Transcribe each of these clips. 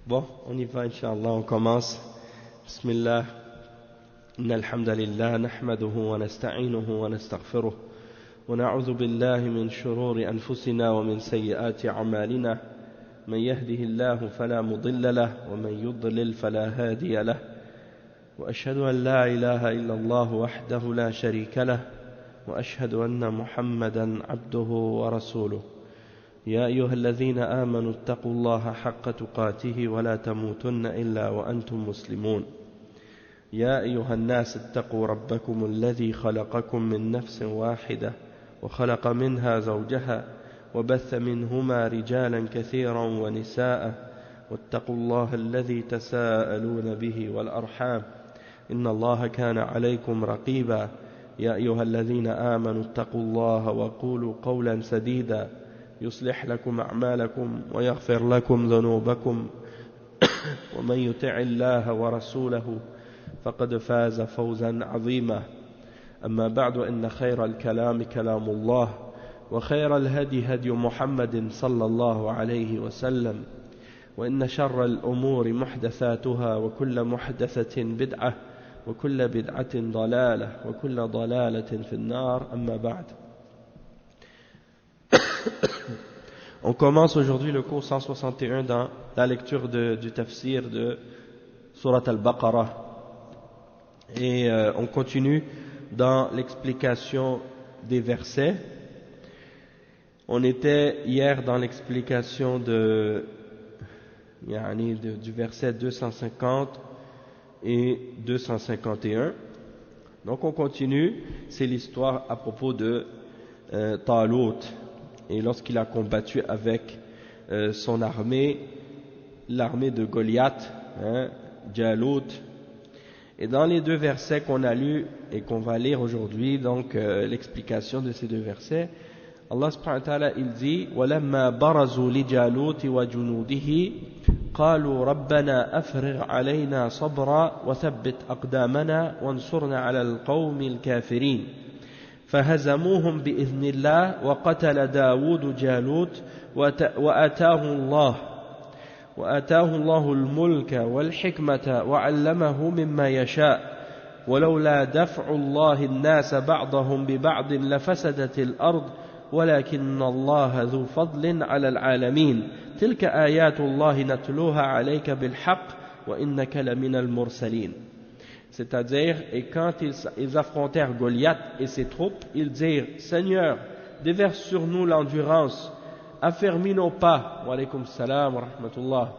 Bon, on y va, Inch'Allah, on commence. Bismillah. إن الحمد لله نحمده ونستعينه ونستغفره ونعوذ بالله من شرور أنفسنا ومن سيئات أعمالنا من يهده الله فلا مضل له ومن يضلل فلا هادي له وأشهد أن لا إله إلا الله وحده لا شريك له وأشهد أن محمدا عبده ورسوله يا أيها الذين آمنوا اتقوا الله حق تقاته ولا تموتن إلا وأنتم مسلمون يا أيها الناس اتقوا ربكم الذي خلقكم من نفس واحدة وخلق منها زوجها وبث منهما رجالا كثيرا ونساء واتقوا الله الذي تساءلون به والأرحام إن الله كان عليكم رقيبا يا أيها الذين آمنوا اتقوا الله وقولوا قولا سديدا يصلح لكم أعمالكم ويغفر لكم ذنوبكم ومن يطع الله ورسوله فقد فاز فوزا عظيما أما بعد إن خير الكلام كلام الله وخير الهدي هدي محمد صلى الله عليه وسلم وإن شر الأمور محدثاتها وكل محدثة بدعة وكل بدعة ضلالة وكل ضلالة في النار أما بعد. On commence aujourd'hui le cours 161 dans la lecture du tafsir de Surat al-Baqarah. Et on continue dans l'explication des versets. On était hier dans l'explication du verset 250 et 251. Donc on continue, c'est l'histoire à propos de Talut. Et lorsqu'il a combattu avec son armée, l'armée de Goliath, Jalut. Et dans les deux versets qu'on a lus et qu'on va lire aujourd'hui, donc l'explication de ces deux versets, Allah subhanahu wa ta'ala il dit وَلَمَّا بَرَزُوا لِجَالُوتِ وَجُنُودِهِ قَالُوا رَبَّنَا أَفْرِغْ عَلَيْنَا صَبْرًا وَثَبِّتْ أَقْدَامَنَا وَانصُرْنَا عَلَى الْقَوْمِ الْكَافِرِينَ فهزموهم بإذن الله وقتل داود جالوت وآتاه الله الملك والحكمة وعلمه مما يشاء ولولا دفع الله الناس بعضهم ببعض لفسدت الأرض ولكن الله ذو فضل على العالمين تلك آيات الله نتلوها عليك بالحق وإنك لمن المرسلين. C'est-à-dire, et quand ils affrontèrent Goliath et ses troupes, ils dirent, Seigneur, déverse sur nous l'endurance, affermis nos pas, wa alaykum salam wa rahmatullah,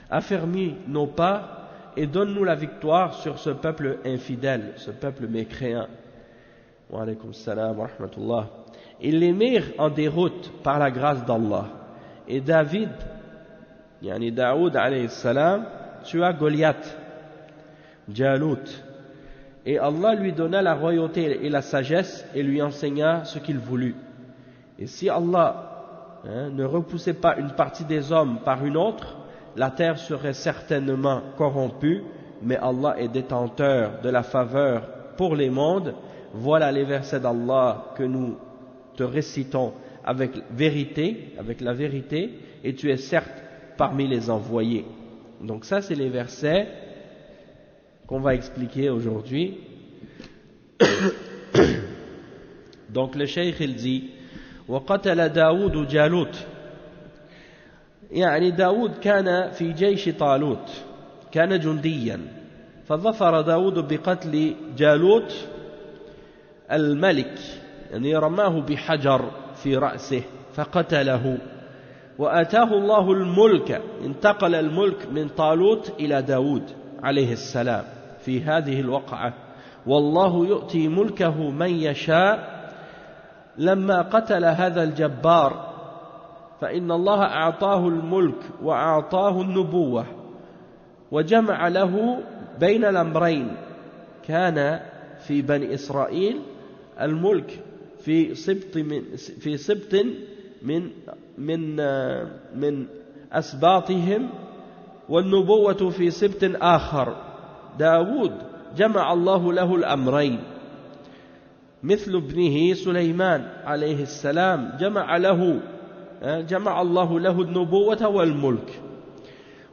affermis nos pas et donne-nous la victoire sur ce peuple infidèle, ce peuple mécréant, wa alaykum salam wa rahmatullah. Ils les mirent en déroute par la grâce d'Allah. Et Daoud alayhi salam, tua Goliath, Jalut, et Allah lui donna la royauté et la sagesse et lui enseigna ce qu'il voulut. Et si Allah ne repoussait pas une partie des hommes par une autre, la terre serait certainement corrompue, mais Allah est détenteur de la faveur pour les mondes. Voilà les versets d'Allah que nous te récitons avec la vérité, et tu es certes parmi les envoyés. Donc ça c'est les versets qu'on va expliquer aujourd'hui. Donc le cheikh il dit وقتل داود جالوت يعني داود كان في جيش طالوت كان جنديا فظفر داود بقتل جالوت الملك يعني رماه بحجر في رأسه فقتله وآتاه الله الملك انتقل الملك من طالوت إلى داود عليه السلام في هذه الوقعة والله يؤتي ملكه من يشاء لما قتل هذا الجبار فإن الله أعطاه الملك وأعطاه النبوة وجمع له بين الأمرين كان في بني إسرائيل الملك في سبط من أسباطهم والنبوة في سبط آخر داود جمع الله له الأمرين مثل ابنه سليمان عليه السلام جمع الله له النبوة والملك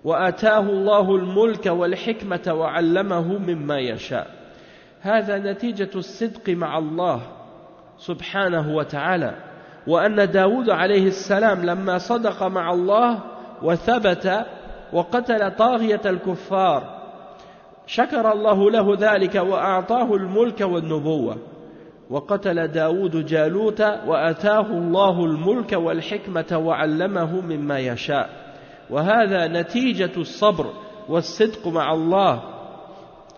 وآتاه الله الملك والحكمة وعلمه مما يشاء. هذا نتيجة الصدق مع الله سبحانه وتعالى، وأن داود عليه السلام لما صدق مع الله وثبت وقتل طاغية الكفار شكر الله له ذلك وأعطاه الملك والنبوة. وقتل داود جالوت وآتاه الله الملك والحكمة وعلمه مما يشاء. وهذا نتيجة الصبر والصدق مع الله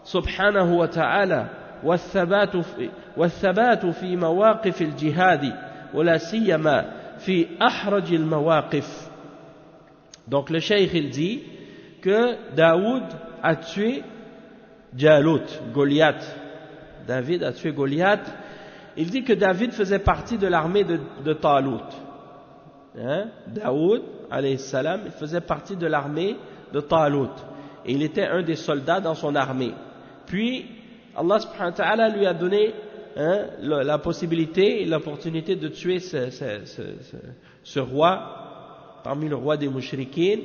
سبحانه وتعالى والثبات في مواقف الجهاد ولا سيما في أحرج المواقف. Donc le cheikh il dit que Daoud a tué Jalut, Goliath. David a tué Goliath. Il dit que David faisait partie de l'armée de Talut. Daoud, alayhi salam, il faisait partie de l'armée de Talut. Et il était un des soldats dans son armée. Puis, Allah subhanahu wa ta'ala lui a donné la possibilité et l'opportunité de tuer ce roi, parmi le roi des Mushrikines,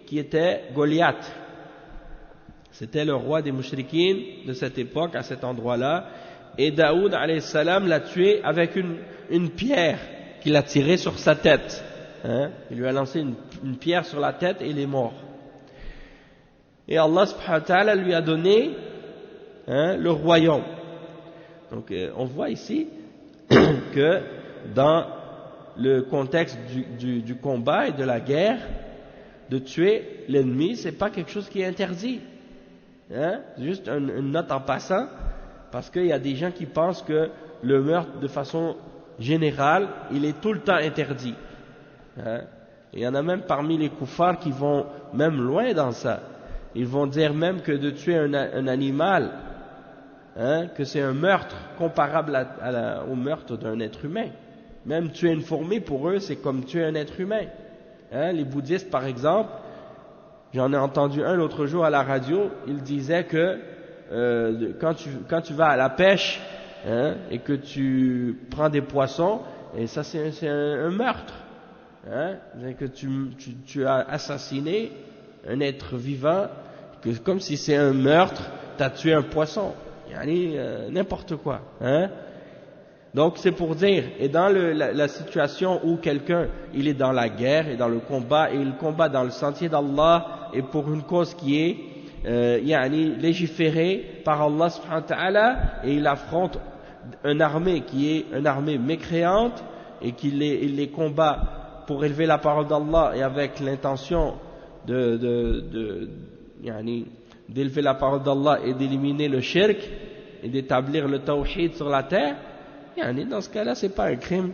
qui était Goliath. C'était le roi des Mushrikines de cette époque, à cet endroit-là. Et Daoud, alayhi salam, l'a tué avec une pierre qu'il a tirée sur sa tête. Il lui a lancé une pierre sur la tête et il est mort. Et Allah subhanahu wa ta'ala lui a donné le royaume. Donc on voit ici que dans le contexte du combat et de la guerre, de tuer l'ennemi, c'est pas quelque chose qui est interdit. Juste une note en passant, parce qu'il y a des gens qui pensent que le meurtre de façon générale, il est tout le temps interdit. Il y en a même parmi les koufars qui vont même loin dans ça. Ils vont dire même que de tuer un animal, que c'est un meurtre comparable au meurtre d'un être humain. Même tuer une fourmi, pour eux, c'est comme tuer un être humain. Les bouddhistes, par exemple, j'en ai entendu un l'autre jour à la radio, il disait que quand tu vas à la pêche et que tu prends des poissons, et ça c'est un meurtre. Que tu as assassiné un être vivant, que comme si c'est un meurtre, tu as tué un poisson. N'importe quoi. Donc c'est pour dire, et dans la situation où quelqu'un il est dans la guerre et dans le combat, et il combat dans le sentier d'Allah et pour une cause qui est légiférée par Allah subhanahu wa ta'ala, et il affronte une armée qui est une armée mécréante et qu'il les combat pour élever la parole d'Allah et avec l'intention d'élever la parole d'Allah et d'éliminer le shirk et d'établir le tawhid sur la terre, dans ce cas-là c'est pas un crime.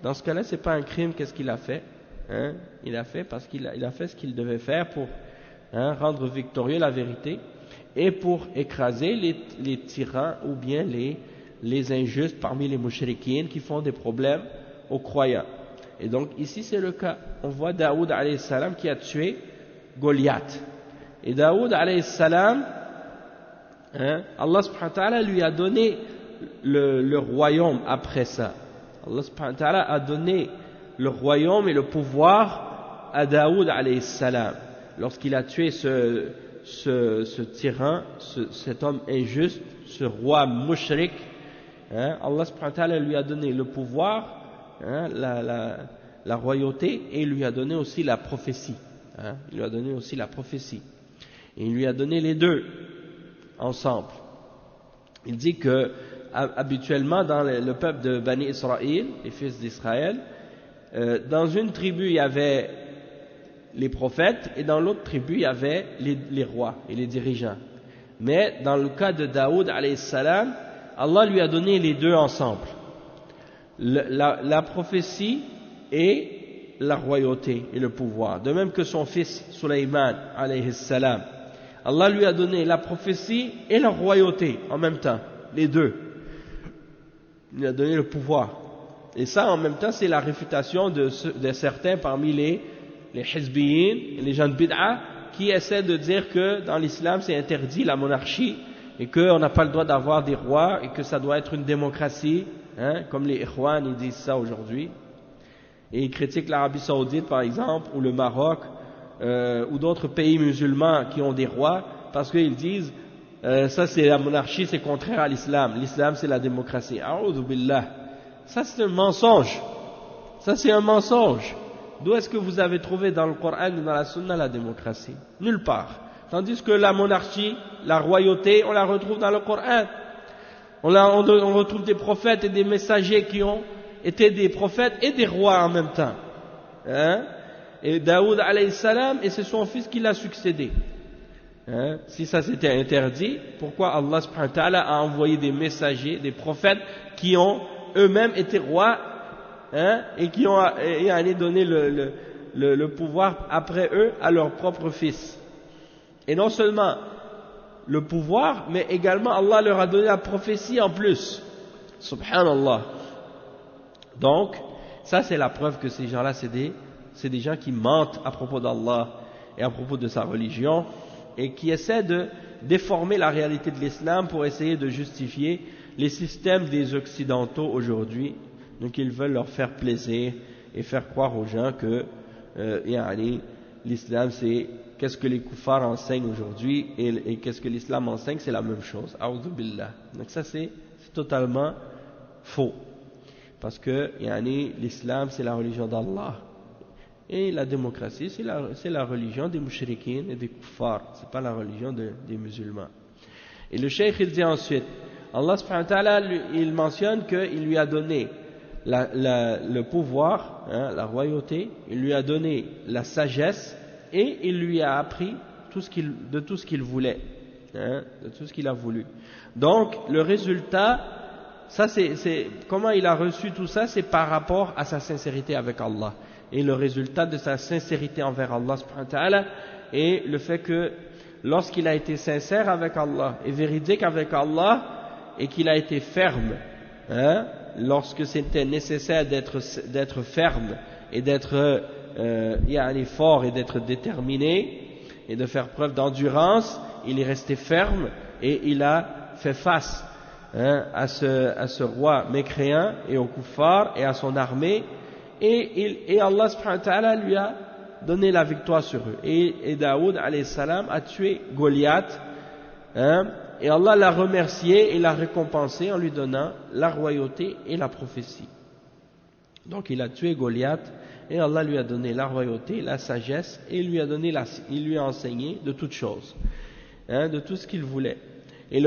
Dans ce cas-là c'est pas un crime. Qu'est-ce qu'il a fait? Il a fait parce qu'il a fait ce qu'il devait faire pour rendre victorieux la vérité et pour écraser les tyrans ou bien les injustes parmi les mushrikines qui font des problèmes aux croyants. Et donc ici c'est le cas. On voit Daoud alayhi salam qui a tué Goliath. Et Daoud alayhi salam, Allah subhanahu wa ta'ala lui a donné le royaume après ça. Allah subhanahu wa ta'ala a donné le royaume et le pouvoir à Daoud alayhi salam. Lorsqu'il a tué ce tyran, cet homme injuste, ce roi mushrik, Allah subhanahu wa ta'ala lui a donné le pouvoir, la royauté, et il lui a donné aussi la prophétie. Il lui a donné aussi la prophétie. Et il lui a donné les deux ensemble. Il dit que habituellement dans le peuple de Bani Israël, les fils d'Israël, dans une tribu il y avait les prophètes et dans l'autre tribu il y avait les rois et les dirigeants. Mais dans le cas de Daoud alayhi salam, Allah lui a donné les deux ensemble, la prophétie et la royauté et le pouvoir. De même que son fils Sulaiman alayhi salam, Allah lui a donné la prophétie et la royauté en même temps, les deux. Il lui a donné le pouvoir. Et ça en même temps c'est la réfutation de certains parmi les hizbiyin, les gens de bid'a, qui essaient de dire que dans l'islam c'est interdit la monarchie et qu'on n'a pas le droit d'avoir des rois et que ça doit être une démocratie, comme les Ikhwan ils disent ça aujourd'hui. Et ils critiquent l'Arabie Saoudite par exemple ou le Maroc ou d'autres pays musulmans qui ont des rois, parce qu'ils disent ça c'est la monarchie, c'est contraire à l'islam. L'islam c'est la démocratie. A'udhu billah. Ça c'est un mensonge. Ça c'est un mensonge. D'où est-ce que vous avez trouvé dans le Coran et dans la Sunna la démocratie? Nulle part. Tandis que la monarchie, la royauté, on la retrouve dans le Coran. On retrouve des prophètes et des messagers qui ont été des prophètes et des rois en même temps. Hein? Et Daoud alayhi salam, et c'est son fils qui l'a succédé. Hein? Si ça s'était interdit, pourquoi Allah subhanahu wa ta'ala a envoyé des messagers, des prophètes qui ont eux-mêmes été rois, hein? Et qui ont donné le pouvoir après eux à leur propre fils. Et non seulement le pouvoir, mais également Allah leur a donné la prophétie en plus. Subhanallah. Donc, ça c'est la preuve que ces gens-là, c'est des gens qui mentent à propos d'Allah et à propos de sa religion, et qui essaient de déformer la réalité de l'islam pour essayer de justifier les systèmes des occidentaux aujourd'hui. Donc ils veulent leur faire plaisir et faire croire aux gens que l'islam c'est qu'est-ce que les kuffars enseignent aujourd'hui et qu'est-ce que l'islam enseigne, c'est la même chose. A'udhu billah. Donc ça c'est totalement faux. Parce que l'islam c'est la religion d'Allah. Et la démocratie, c'est la religion des mouchriquins et des kuffars. C'est pas la religion des musulmans. Et le cheikh, il dit ensuite, Allah subhanahu wa ta'ala, il mentionne qu'il lui a donné le pouvoir, hein, la royauté, il lui a donné la sagesse, et il lui a appris de tout ce qu'il voulait, hein, de tout ce qu'il a voulu. Donc, le résultat, ça comment il a reçu tout ça, c'est par rapport à sa sincérité avec Allah. Et le résultat de sa sincérité envers Allah subhanahu wa ta'ala est le fait que lorsqu'il a été sincère avec Allah et véridique avec Allah et qu'il a été ferme, hein, lorsque c'était nécessaire d'être ferme et d'être fort et d'être déterminé et de faire preuve d'endurance, il est resté ferme et il a fait face, hein, à ce roi mécréant et au kuffar et à son armée. Et Allah subhanahu wa ta'ala lui a donné la victoire sur eux. Et Daoud alayhi salam a tué Goliath, hein, et Allah l'a remercié et l'a récompensé en lui donnant la royauté et la prophétie. Donc il a tué Goliath et Allah lui a donné la royauté, la sagesse, et il lui a enseigné de toutes choses, hein, de tout ce qu'il voulait. Et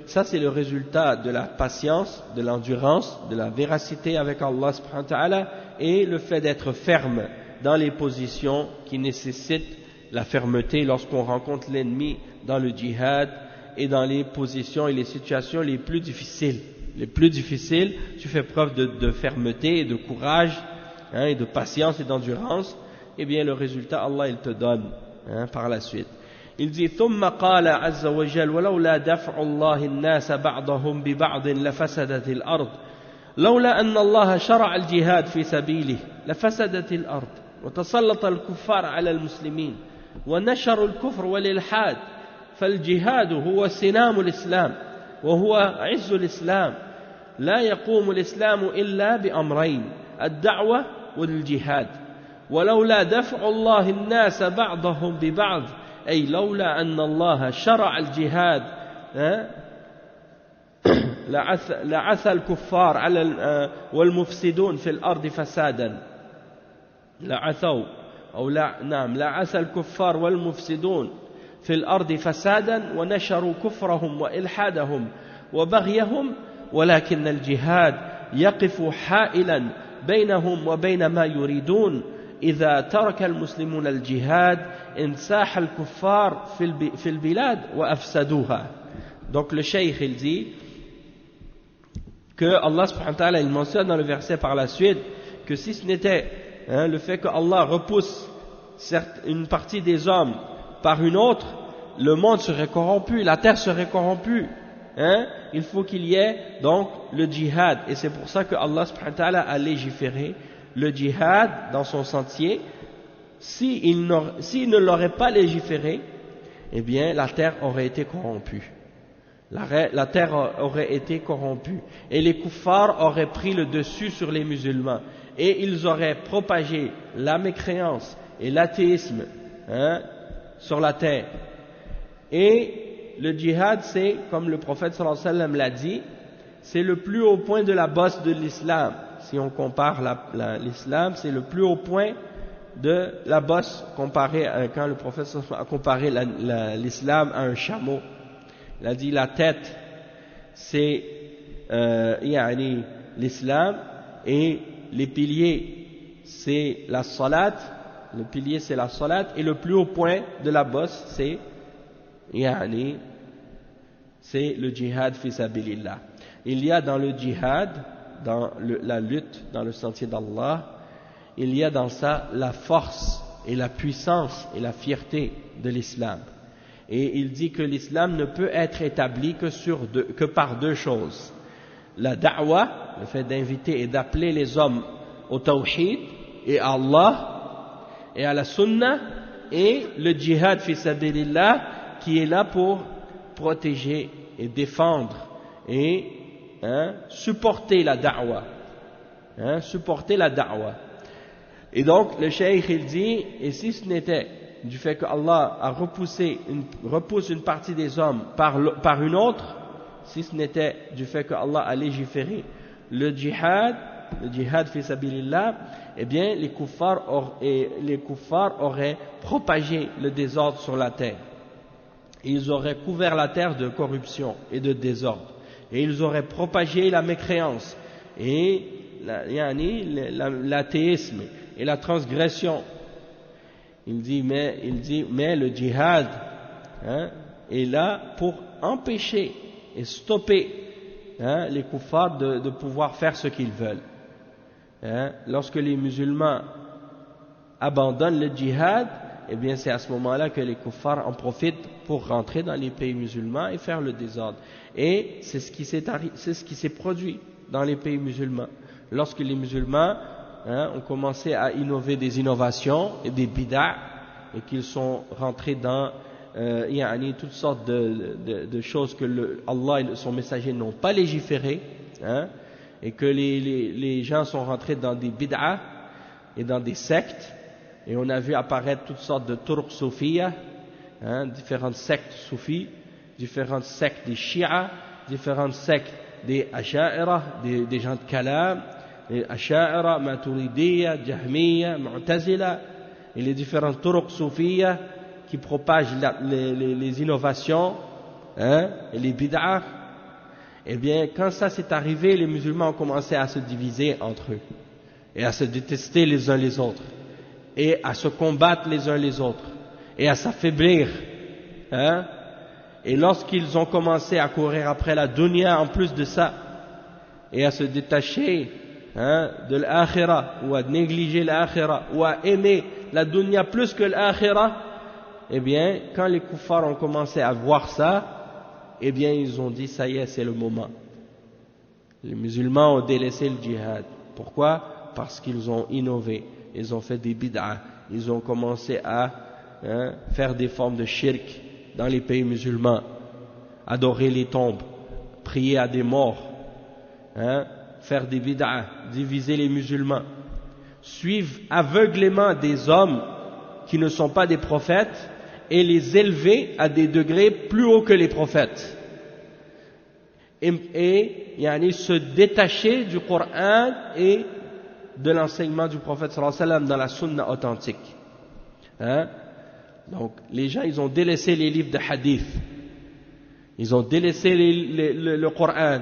ça c'est le résultat de la patience, de l'endurance, de la véracité avec Allah subhanahu wa ta'ala, et le fait d'être ferme dans les positions qui nécessitent la fermeté lorsqu'on rencontre l'ennemi dans le djihad et dans les positions et les situations les plus difficiles. Les plus difficiles, tu fais preuve de fermeté et de courage, hein, et de patience et d'endurance, et bien le résultat Allah il te donne, hein, par la suite. Il dit ثم قال عز وجل ولولا دفع الله الناس بعضهم ببعض لفسدت الأرض لولا أن الله شرع الجهاد في سبيله لفسدت الأرض وتسلط الكفار على المسلمين ونشروا الكفر والإلحاد فالجهاد هو سنام الإسلام وهو عز الإسلام لا يقوم الإسلام إلا بأمرين الدعوة والجهاد ولولا دفع الله الناس بعضهم ببعض أي لولا أن الله شرع الجهاد لعثى الكفار على والمفسدون في الأرض فسادا لعثى الكفار والمفسدون في الأرض فسادا ونشروا كفرهم وإلحادهم وبغيهم ولكن الجهاد يقف حائلا بينهم وبين ما يريدون إذا ترك المسلمون الجهاد انساح الكفار في البلاد وأفسدوها. Donc le cheikh il dit que Allah subhanahu wa ta'ala il mentionne dans le verset par la suite que si ce n'était, hein, le fait que Allah repousse une partie des hommes par une autre, le monde serait corrompu, la terre serait corrompue, hein? Il faut qu'il y ait donc le djihad, et c'est pour ça que Allah subhanahu wa ta'ala a légiféré le djihad dans son sentier. S'il ne l'aurait pas légiféré, eh bien la terre aurait été corrompue. La terre aurait été corrompue et les kuffars auraient pris le dessus sur les musulmans et ils auraient propagé la mécréance et l'athéisme, sur la terre. Et le djihad, c'est, comme le prophète sallallahu alayhi wa sallam l'a dit, c'est le plus haut point de la bosse de l'islam. Si on compare l'islam, c'est le plus haut point de la bosse comparé quand le prophète sallallahu alayhi wa sallam a comparé l'islam à un chameau. Il a dit la tête, c'est l'islam, et les piliers, c'est la salat. Le pilier, c'est la salat, et le plus haut point de la bosse, c'est le djihad fi sabilillah. Il y a dans le djihad, dans la lutte dans le sentier d'Allah, il y a dans ça la force et la puissance et la fierté de l'islam. Et il dit que l'islam ne peut être établi que par deux choses. La da'wa, le fait d'inviter et d'appeler les hommes au tawhid et à Allah et à la sunna, et le djihad fi sabilillah qui est là pour protéger et défendre et supporter la da'wa. Supporter la da'wa. Et donc le cheikh il dit, et si ce n'était du fait que Allah a repousse une partie des hommes par une autre, si ce n'était du fait que Allah a légiféré le djihad fi sabilillah, eh bien les kuffars auraient propagé le désordre sur la terre. Ils auraient couvert la terre de corruption et de désordre. Et ils auraient propagé la mécréance et l'athéisme et la transgression. Il dit, mais le djihad est là pour empêcher et stopper les kuffars de pouvoir faire ce qu'ils veulent. Lorsque les musulmans abandonnent le djihad, eh bien c'est à ce moment-là que les kuffars en profitent pour rentrer dans les pays musulmans et faire le désordre. Et c'est ce qui s'est produit dans les pays musulmans. Lorsque les musulmans ont commencé à innover des innovations et des bid'a, et qu'ils sont rentrés dans toutes sortes de choses que Allah et son messager n'ont pas légiférées, et que les gens sont rentrés dans des bid'a et dans des sectes, et on a vu apparaître toutes sortes de turq soufiyya, différentes sectes soufis, différentes sectes des shi'a, différentes sectes des asha'ira, des gens de kalam, les asha'ira, maturidiyya, jahmiyya, mu'tazila, et les différentes turq soufiyya qui propagent les innovations et les bid'a. Eh bien, quand ça s'est arrivé, les musulmans ont commencé à se diviser entre eux, et à se détester les uns les autres, et à se combattre les uns les autres, et à s'affaiblir. Et lorsqu'ils ont commencé à courir après la dunya en plus de ça, et à se détacher de l'akhira, ou à négliger l'akhira, ou à aimer la dunya plus que l'akhira, eh bien, quand les kuffars ont commencé à voir ça, eh bien, ils ont dit, ça y est, c'est le moment. Les musulmans ont délaissé le djihad. Pourquoi? Parce qu'ils ont innové, ils ont fait des bid'a, ils ont commencé à faire des formes de shirk dans les pays musulmans, adorer les tombes, prier à des morts, faire des bid'a, diviser les musulmans, suivre aveuglément des hommes qui ne sont pas des prophètes et les élever à des degrés plus hauts que les prophètes, et se détacher du Coran et de l'enseignement du prophète sallallahu alayhi wa sallam dans la sunna authentique. Donc les gens, ils ont délaissé les livres de hadith, ils ont délaissé le Coran,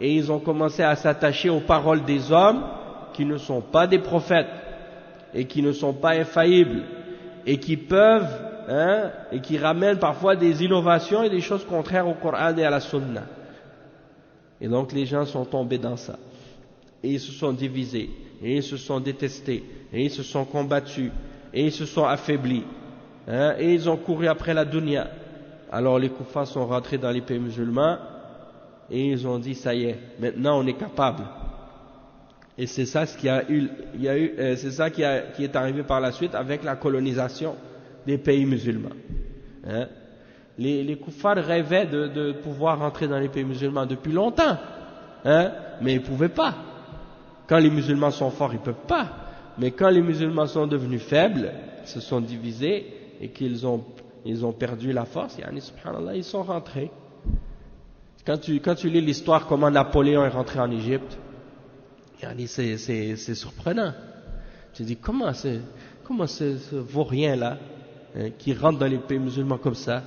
et ils ont commencé à s'attacher aux paroles des hommes qui ne sont pas des prophètes et qui ne sont pas infaillibles et qui peuvent et qui ramènent parfois des innovations et des choses contraires au Coran et à la sunna. Et donc les gens sont tombés dans ça, et ils se sont divisés, et ils se sont détestés, et ils se sont combattus, et ils se sont affaiblis, et ils ont couru après la dunya. Alors les kuffars sont rentrés dans les pays musulmans, et ils ont dit, ça y est, maintenant on est capable. Et c'est ça ce qui c'est ça qui est arrivé par la suite avec la colonisation des pays musulmans. Les kuffars rêvaient de pouvoir rentrer dans les pays musulmans depuis longtemps, mais ils ne pouvaient pas. Quand les musulmans sont forts, ils ne peuvent pas. Mais quand les musulmans sont devenus faibles, se sont divisés, et qu'ils ont perdu la force, yani, subhanallah, ils sont rentrés. Quand tu lis l'histoire comment Napoléon est rentré en Égypte, yani, c'est surprenant. Tu te dis comment ce vaurien là, hein, qui rentre dans les pays musulmans comme ça,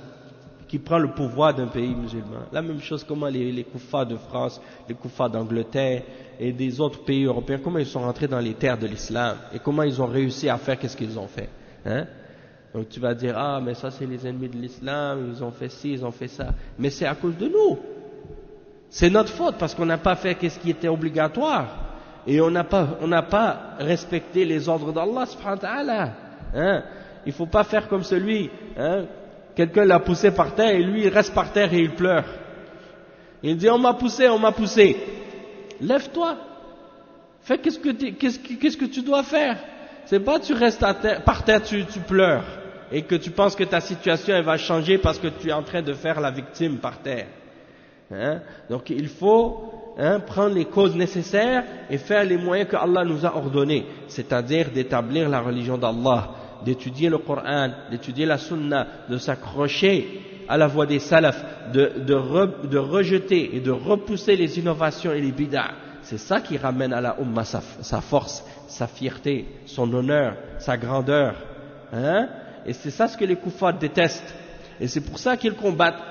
qui prend le pouvoir d'un pays musulman. La même chose, comment les koufars de France, les koufars d'Angleterre et des autres pays européens, comment ils sont rentrés dans les terres de l'islam et comment ils ont réussi à faire qu'est-ce qu'ils ont fait. Hein? Donc tu vas dire, ah mais ça c'est les ennemis de l'islam, ils ont fait ci, ils ont fait ça. Mais c'est à cause de nous. C'est notre faute parce qu'on n'a pas fait qu'est-ce qui était obligatoire et on n'a pas respecté les ordres d'Allah subhanahu wa ta'ala. Hein? Il ne faut pas faire comme celui, hein? Quelqu'un l'a poussé par terre et lui il reste par terre et il pleure. Il dit on m'a poussé. Lève-toi. Fais qu'est-ce que tu dois faire. C'est pas tu restes par terre, tu pleures et que tu penses que ta situation elle va changer parce que tu es en train de faire la victime par terre. Hein? Donc il faut prendre les causes nécessaires et faire les moyens que Allah nous a ordonnés, c'est-à-dire d'établir la religion d'Allah, d'étudier le Coran, d'étudier la Sunna, de s'accrocher à la voie des salafs, de rejeter et de repousser les innovations et les bid'ah. C'est ça qui ramène à la Ummah sa force, sa fierté, son honneur, sa grandeur. Hein? Et c'est ça ce que les koufars détestent. Et c'est pour ça qu'ils combattent,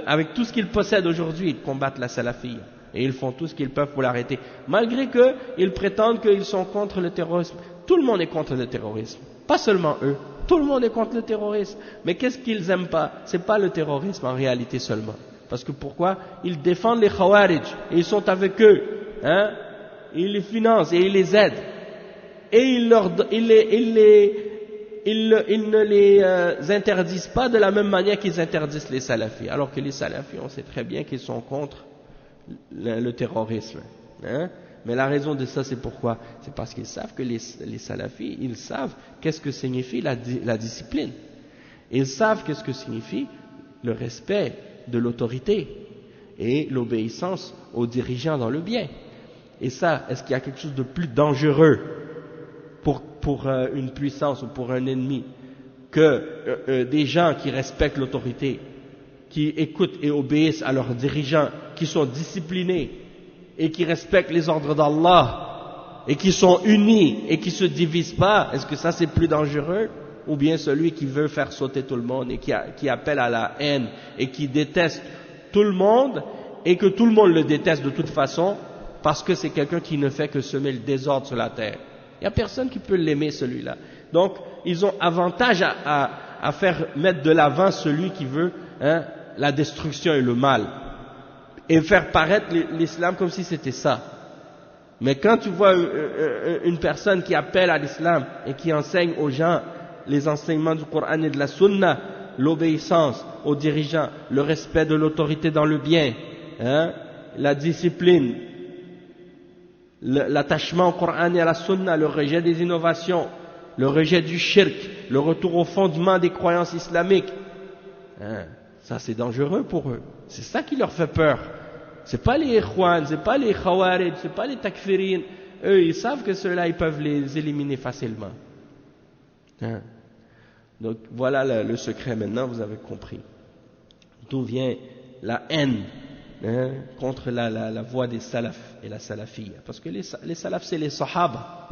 avec tout ce qu'ils possèdent aujourd'hui, ils combattent la salafiyya. Et ils font tout ce qu'ils peuvent pour l'arrêter. Malgré qu'ils prétendent qu'ils sont contre le terrorisme. Tout le monde est contre le terrorisme. Pas seulement eux. Tout le monde est contre le terrorisme. Mais qu'est-ce qu'ils aiment pas? C'est pas le terrorisme en réalité seulement. Parce que pourquoi? Ils défendent les Khawarij. Et ils sont avec eux. Hein? Ils les financent et ils les aident. Et ils ne les interdisent pas de la même manière qu'ils interdisent les salafis. Alors que les salafis, on sait très bien qu'ils sont contre le terrorisme. Hein? Mais la raison de ça, c'est pourquoi? C'est parce qu'ils savent que les salafis, ils savent qu'est-ce que signifie la discipline. Ils savent qu'est-ce que signifie le respect de l'autorité et l'obéissance aux dirigeants dans le bien. Et ça, est-ce qu'il y a quelque chose de plus dangereux pour une puissance ou pour un ennemi que des gens qui respectent l'autorité, qui écoutent et obéissent à leurs dirigeants, qui sont disciplinés et qui respectent les ordres d'Allah et qui sont unis et qui se divisent pas? Est-ce que ça c'est plus dangereux? Ou bien celui qui veut faire sauter tout le monde et qui appelle à la haine et qui déteste tout le monde et que tout le monde le déteste de toute façon parce que c'est quelqu'un qui ne fait que semer le désordre sur la terre? Il n'y a personne qui peut l'aimer celui-là. Donc ils ont avantage à faire mettre de l'avant celui qui veut la destruction et le mal et faire paraître l'islam comme si c'était ça. Mais quand tu vois une personne qui appelle à l'islam et qui enseigne aux gens les enseignements du Coran et de la Sunna, l'obéissance aux dirigeants, le respect de l'autorité dans le bien, la discipline, l'attachement au Coran et à la Sunna, le rejet des innovations, le rejet du shirk, le retour au fondement des croyances islamiques, ça c'est dangereux pour eux. C'est ça qui leur fait peur. C'est pas les Ikhwan, c'est pas les Khawarij, c'est pas les Takfirin. Eux, ils savent que ceux-là, ils peuvent les éliminer facilement. Donc voilà le secret maintenant, vous avez compris. D'où vient la haine contre la voie des salafs et la salafiyya. Parce que les salafs, c'est les sahaba.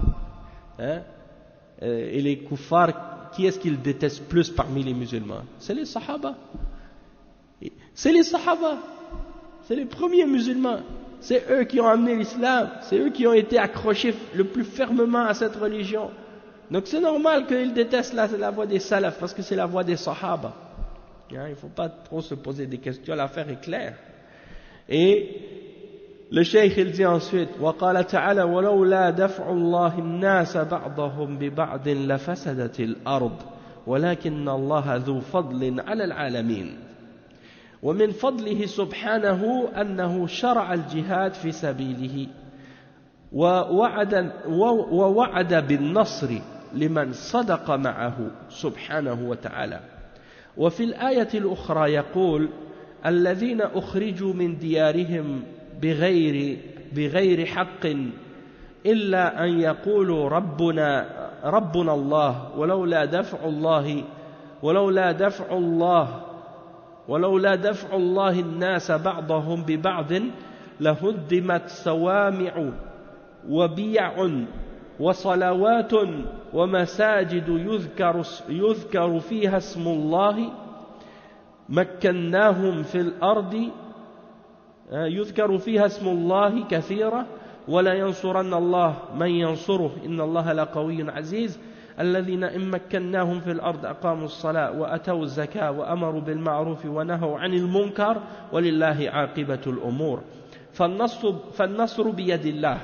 Et les kuffars, qui est-ce qu'ils détestent plus parmi les musulmans? C'est les sahaba. C'est les sahaba. C'est les premiers musulmans. C'est eux qui ont amené l'islam. C'est eux qui ont été accrochés le plus fermement à cette religion. Donc c'est normal qu'ils détestent la voie des salafs, parce que c'est la voie des sahaba. Il ne faut pas trop se poser des questions, l'affaire est claire. Et le cheikh il dit ensuite, وَقَالَ تَعَالَى وَلَوْلَا دَفْعُ اللَّهِ النَّاسَ بَعْضَهُمْ بِبَعْضٍ لَفَسَدَتِ الْأَرْضِ وَلَكِنَّ اللَّهَ ذُو فَضْلٍ عَلَى الْعَالَمِينَ ومن فضله سبحانه أنه شرع الجهاد في سبيله ووعد بالنصر لمن صدق معه سبحانه وتعالى. وفي الآية الأخرى يقول الذين أخرجوا من ديارهم بغير حق إلا أن يقولوا ربنا الله ولولا دفع الله ولولا دفع الله الناس بعضهم ببعض لهدمت صوامع وبيع وصلوات ومساجد يذكر فيها اسم الله مكناهم في الأرض يذكر فيها اسم الله كثيرا ولا ينصرن الله من ينصره إن الله لقوي عزيز الذين إن مكناهم في الأرض أقاموا الصلاة وأتوا الزكاة وأمروا بالمعروف ونهوا عن المنكر ولله عاقبة الأمور. فالنصر بيد الله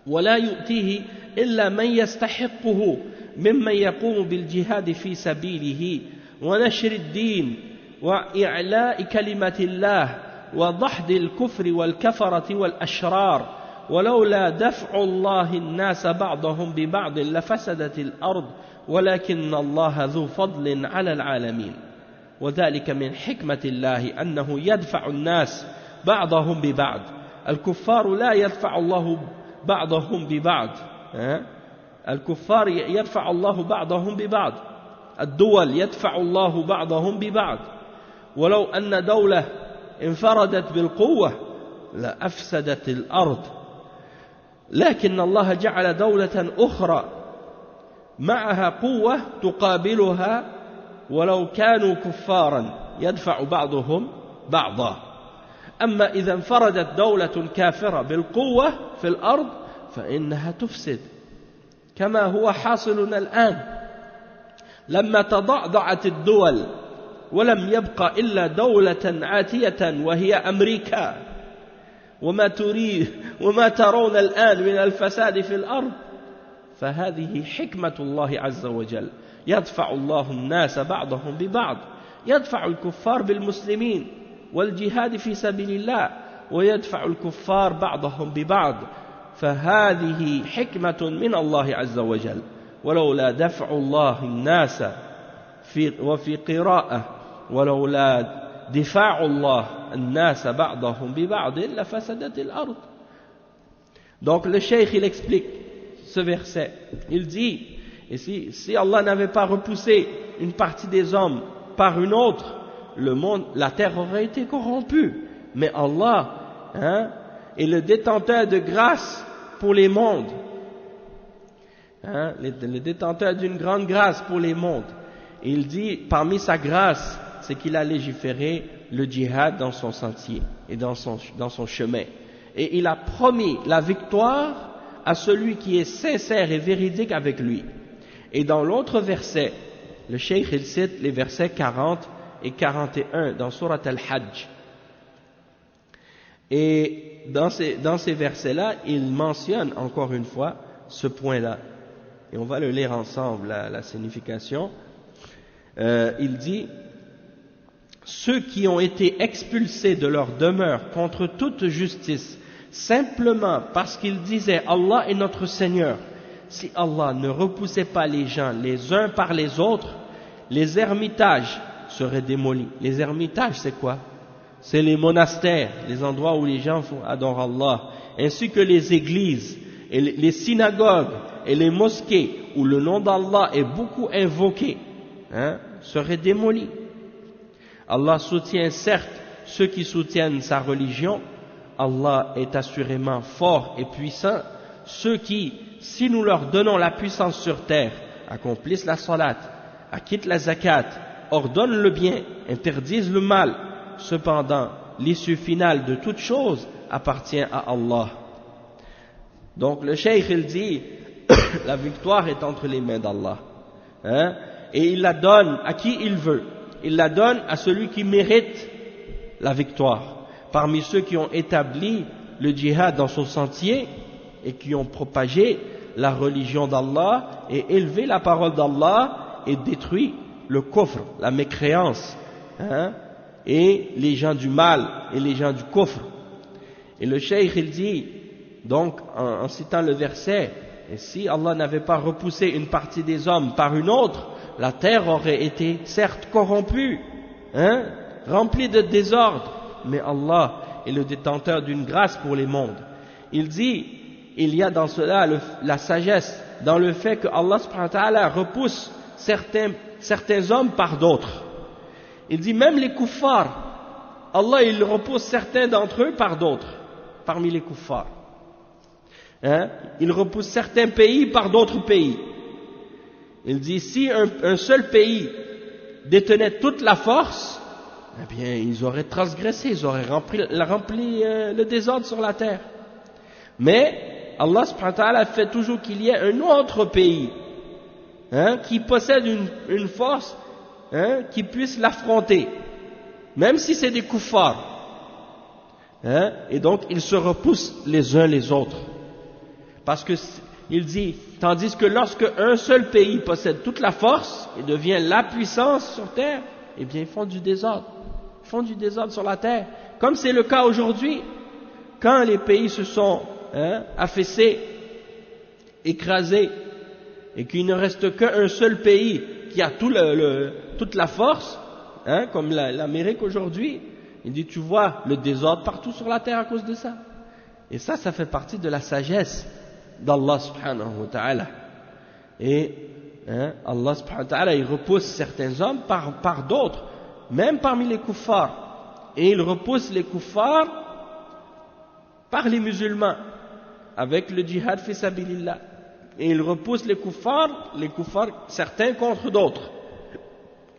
ولا يؤتيه إلا من يستحقه ممن يقوم بالجهاد في سبيله ونشر الدين وإعلاء كلمة الله وضحد الكفر والكفرة والأشرار. ولولا دفع الله الناس بعضهم ببعض لفسدت الأرض ولكن الله ذو فضل على العالمين. وذلك من حكمة الله أنه يدفع الناس بعضهم ببعض. الكفار لا يدفع الله بعضهم ببعض، الكفار يدفع الله بعضهم ببعض، الدول يدفع الله بعضهم ببعض. ولو أن دولة انفردت بالقوة لأفسدت الأرض، لكن الله جعل دولة أخرى معها قوة تقابلها ولو كانوا كفارا يدفع بعضهم بعضا. أما إذا انفردت دولة كافرة بالقوة في الأرض فإنها تفسد كما هو حاصل الآن. لما تضعضعت الدول ولم يبقى إلا دولة عاتية وهي أمريكا وما ترون الآن من الفساد في الأرض، فهذه حكمة الله عز وجل. يدفع الله الناس بعضهم ببعض، يدفع الكفار بالمسلمين والجهاد في سبيل الله ويدفع الكفار بعضهم ببعض، فهذه حكمة من الله عز وجل. ولولا دفع الله الناس وفي قراءة ولولا دفاع الله الناس بعضهم ببعض لفسدت الأرض. Donc le cheikh il explique ce verset, il dit, et si Allah n'avait pas repoussé une partie des hommes par une autre, le monde, la terre aurait été corrompue. Mais Allah est le détenteur de grâce pour les mondes, le détenteur d'une grande grâce pour les mondes. Et il dit, parmi sa grâce, c'est qu'il a légiféré le djihad dans son sentier et dans son chemin. Et il a promis la victoire à celui qui est sincère et véridique avec lui. Et dans l'autre verset, le cheikh il cite les versets 40 et 41 dans Surat Al-Hajj. Et dans ces versets-là, il mentionne encore une fois ce point-là. Et on va le lire ensemble, la signification. Il dit, ceux qui ont été expulsés de leur demeure contre toute justice, simplement parce qu'ils disaient Allah est notre Seigneur, si Allah ne repoussait pas les gens les uns par les autres, les ermitages seraient démolis. Les ermitages, c'est quoi? C'est les monastères, les endroits où les gens adorent Allah, ainsi que les églises, et les synagogues et les mosquées où le nom d'Allah est beaucoup invoqué, seraient démolis. Allah soutient certes ceux qui soutiennent sa religion. Allah est assurément fort et puissant. Ceux qui, si nous leur donnons la puissance sur terre, accomplissent la salat, acquittent la zakat, ordonnent le bien, interdisent le mal. Cependant, l'issue finale de toute chose appartient à Allah. Donc le cheikh il dit, la victoire est entre les mains d'Allah, et il la donne à qui il veut. Il la donne à celui qui mérite la victoire. Parmi ceux qui ont établi le djihad dans son sentier et qui ont propagé la religion d'Allah et élevé la parole d'Allah et détruit le kufr, la mécréance, et les gens du mal et les gens du kufr. Et le cheikh il dit, donc en citant le verset, et si Allah n'avait pas repoussé une partie des hommes par une autre, la terre aurait été certes corrompue, remplie de désordre, mais Allah est le détenteur d'une grâce pour les mondes. Il dit, il y a dans cela la sagesse, dans le fait que Allah subhanahu wa ta'ala repousse certains certains hommes par d'autres. Il dit même les kuffars, Allah il repousse certains d'entre eux par d'autres, parmi les kuffars. Il repousse certains pays par d'autres pays. Il dit si un seul pays détenait toute la force, eh bien ils auraient transgressé, ils auraient rempli le désordre sur la terre. Mais Allah subhanahu wa ta'ala fait toujours qu'il y ait un autre pays qui possède une force qui puisse l'affronter, même si c'est des kuffars. Et donc ils se repoussent les uns les autres. Parce que il dit, tandis que lorsque un seul pays possède toute la force et devient la puissance sur terre, eh bien ils font du désordre. Ils font du désordre sur la terre. Comme c'est le cas aujourd'hui, quand les pays se sont affaissés, écrasés, et qu'il ne reste qu'un seul pays qui a toute la force, comme l'Amérique aujourd'hui, il dit, tu vois le désordre partout sur la terre à cause de ça. Et ça fait partie de la sagesse d'Allah subhanahu wa ta'ala. Et Allah subhanahu wa ta'ala, il repousse certains hommes par d'autres, même parmi les kuffars. Et il repousse les kuffars par les musulmans, avec le djihad fi sabilillah. Et il repousse les kuffars certains contre d'autres.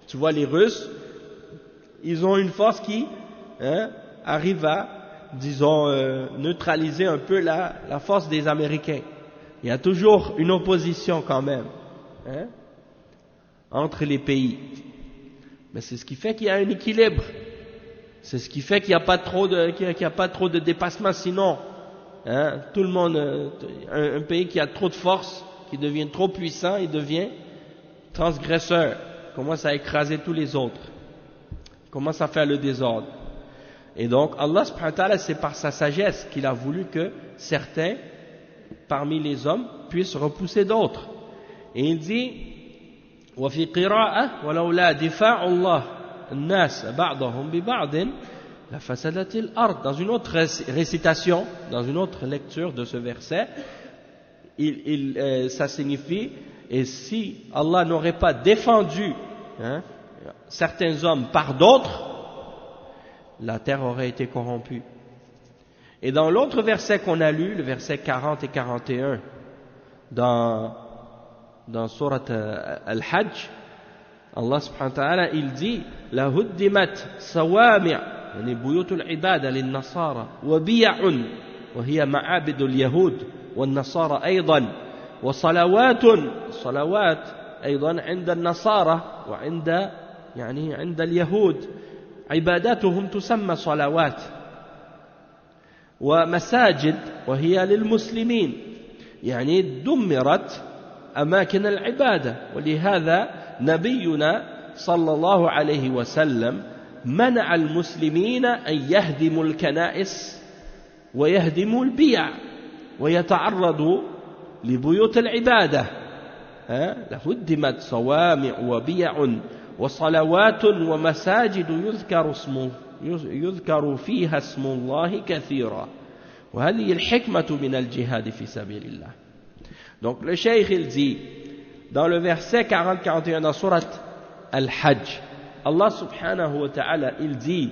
Tu vois, les Russes, ils ont une force qui arrive à, disons, neutraliser un peu la force des Américains. Il y a toujours une opposition quand même entre les pays. Mais c'est ce qui fait qu'il y a un équilibre. C'est ce qui fait qu'il n'y a pas trop de dépassement, sinon tout le monde, un pays qui a trop de force, qui devient trop puissant, il devient transgresseur, commence à écraser tous les autres, commence à faire le désordre. Et donc Allah subhanahu wa ta'ala, c'est par sa sagesse qu'il a voulu que certains parmi les hommes puissent repousser d'autres. Et il dit وفي قراءة ولولا دفاع الله الناس بعضهم ببعض لفسدت الأرض. Dans une autre récitation, dans une autre lecture de ce verset, ça signifie, et si Allah n'aurait pas défendu certains hommes par d'autres, la terre aurait été corrompue. Et dans l'autre verset qu'on a lu, le verset 40 et 41, dans Surat Al-Hajj, Allah subhanahu wa ta'ala, il dit la huddimat sawami' yani buyutul ibada lin nasara wa biya'un wa hiya ma'abidul yahud wan nasara aydan wa salawat aydan 'inda an-nasara wa 'inda yani 'inda al-yahud عباداتهم تسمى صلوات ومساجد وهي للمسلمين يعني دمرت أماكن العبادة. ولهذا نبينا صلى الله عليه وسلم منع المسلمين أن يهدموا الكنائس ويهدموا البيع ويتعرضوا لبيوت العبادة. لهدمت صوامع وبيع وصلوات ومساجد يذكر فيها اسم الله كثيرا وهذه الحكمة من الجهاد في سبيل الله. Donc le cheikh il dit dans le verset 40-41 dans surat Al-Hajj, Allah subhanahu wa ta'ala il dit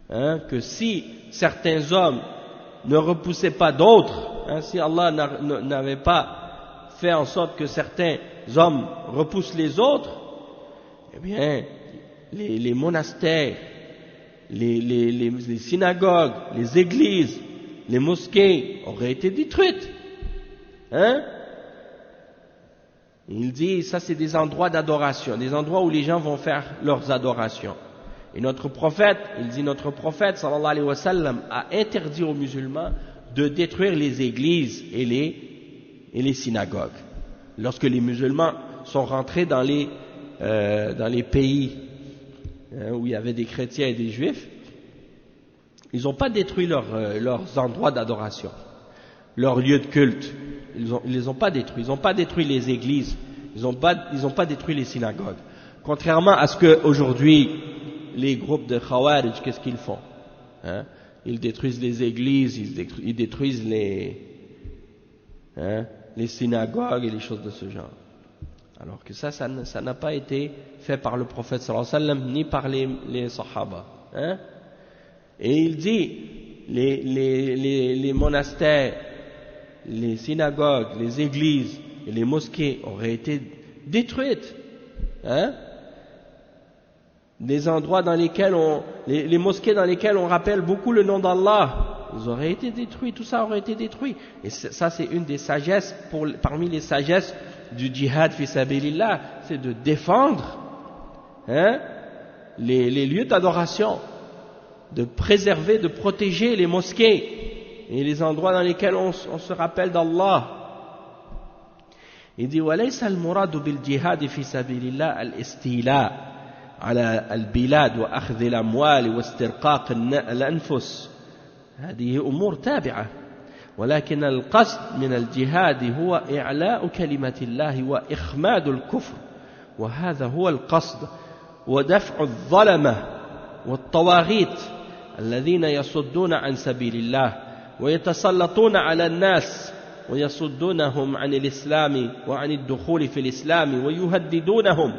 que si certains hommes ne repoussaient pas d'autres, si Allah n'avait pas fait en sorte que certains hommes repoussent les autres, eh bien les monastères, les synagogues, les églises, les mosquées auraient été détruites. Il dit, ça c'est des endroits d'adoration, des endroits où les gens vont faire leurs adorations. Et notre prophète sallallahu alayhi wa sallam a interdit aux musulmans de détruire les églises et les synagogues. Lorsque les musulmans sont rentrés dans les pays où il y avait des chrétiens et des juifs, ils n'ont pas détruit leurs endroits d'adoration, leurs lieux de culte. Ils les ont pas détruits. Ils n'ont pas détruit les églises. Ils n'ont pas détruit les synagogues. Contrairement à ce que aujourd'hui les groupes de Khawarij, qu'est-ce qu'ils font? Ils détruisent les églises, ils détruisent les synagogues et les choses de ce genre. Alors que ça n'a pas été fait par le prophète sallallahu alayhi wa sallam, ni par les sahaba. Hein? Et il dit, les monastères, les synagogues, les églises et les mosquées auraient été détruites. Hein? Des endroits dans lesquels les mosquées dans lesquelles on rappelle beaucoup le nom d'Allah, ils auraient été détruits, tout ça aurait été détruit. Et ça c'est une des sagesses, parmi les sagesses du djihad fi sabilillah, c'est de défendre les lieux d'adoration, de préserver, de protéger les mosquées et les endroits dans lesquels on se rappelle d'Allah. Il dit وَلَيْسَ الْمُرَادُ بِالْجِهَادِ فِي سَبِيلِ اللَّهِ الْإِسْتِيلَاءُ على البلاد وأخذ الأموال واسترقاق الأنفس هذه أمور تابعة ولكن القصد من الجهاد هو إعلاء كلمة الله وإخماد الكفر وهذا هو القصد ودفع الظلمة والطواغيت الذين يصدون عن سبيل الله ويتسلطون على الناس ويصدونهم عن الإسلام وعن الدخول في الإسلام ويهددونهم.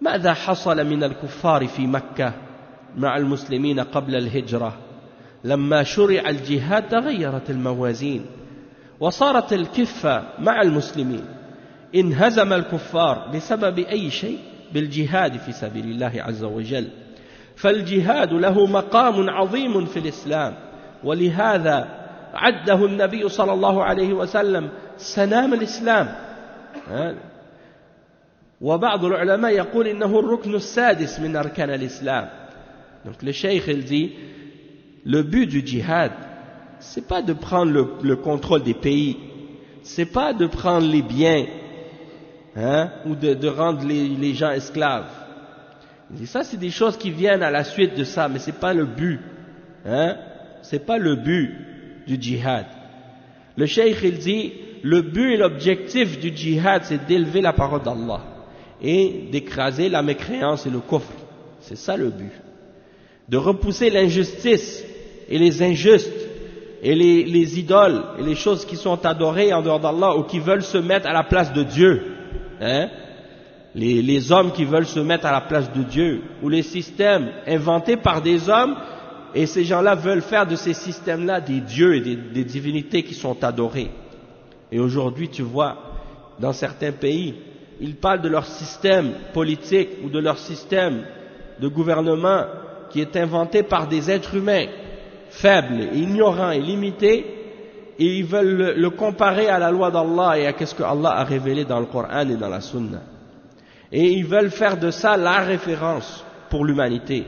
ماذا حصل من الكفار في مكة مع المسلمين قبل الهجرة؟ لما شرع الجهاد تغيرت الموازين وصارت الكفة مع المسلمين. انهزم الكفار بسبب أي شيء؟ بالجهاد في سبيل الله عز وجل. فالجهاد له مقام عظيم في الإسلام ولهذا عده النبي صلى الله عليه وسلم سنام الإسلام. وبعض العلماء يقول إنه الركن السادس من أركان الإسلام. Donc le cheikh il dit le but du djihad c'est pas de prendre le contrôle des pays, c'est pas de prendre les biens ou de rendre les gens esclaves. Il dit ça c'est des choses qui viennent à la suite de ça, mais c'est pas le but. C'est pas le but du djihad. Le cheikh il dit le but et l'objectif du djihad c'est d'élever la parole d'Allah et d'écraser la mécréance et le kufr. C'est ça le but. De repousser l'injustice et les injustes et les idoles et les choses qui sont adorées en dehors d'Allah ou qui veulent se mettre à la place de Dieu. Les hommes qui veulent se mettre à la place de Dieu ou les systèmes inventés par des hommes et ces gens-là veulent faire de ces systèmes-là des dieux et des divinités qui sont adorées. Et aujourd'hui tu vois dans certains pays ils parlent de leur système politique ou de leur système de gouvernement qui est inventé par des êtres humains faibles, ignorants et limités, et ils veulent le comparer à la loi d'Allah et à ce que Allah a révélé dans le Coran et dans la Sunna. Et ils veulent faire de ça la référence pour l'humanité.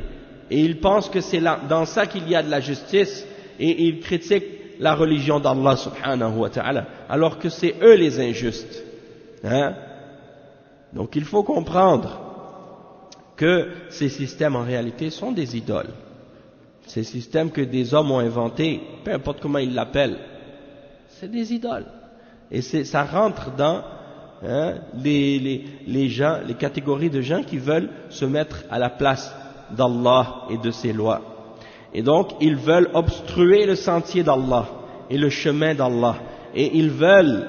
Et ils pensent que c'est dans ça qu'il y a de la justice, et ils critiquent la religion d'Allah subhanahu wa ta'ala, alors que c'est eux les injustes. Donc il faut comprendre que ces systèmes en réalité sont des idoles. Ces systèmes que des hommes ont inventés, peu importe comment ils l'appellent, c'est des idoles. Et ça rentre dans les gens, les catégories de gens qui veulent se mettre à la place d'Allah et de ses lois. Et donc ils veulent obstruer le sentier d'Allah et le chemin d'Allah. Et ils veulent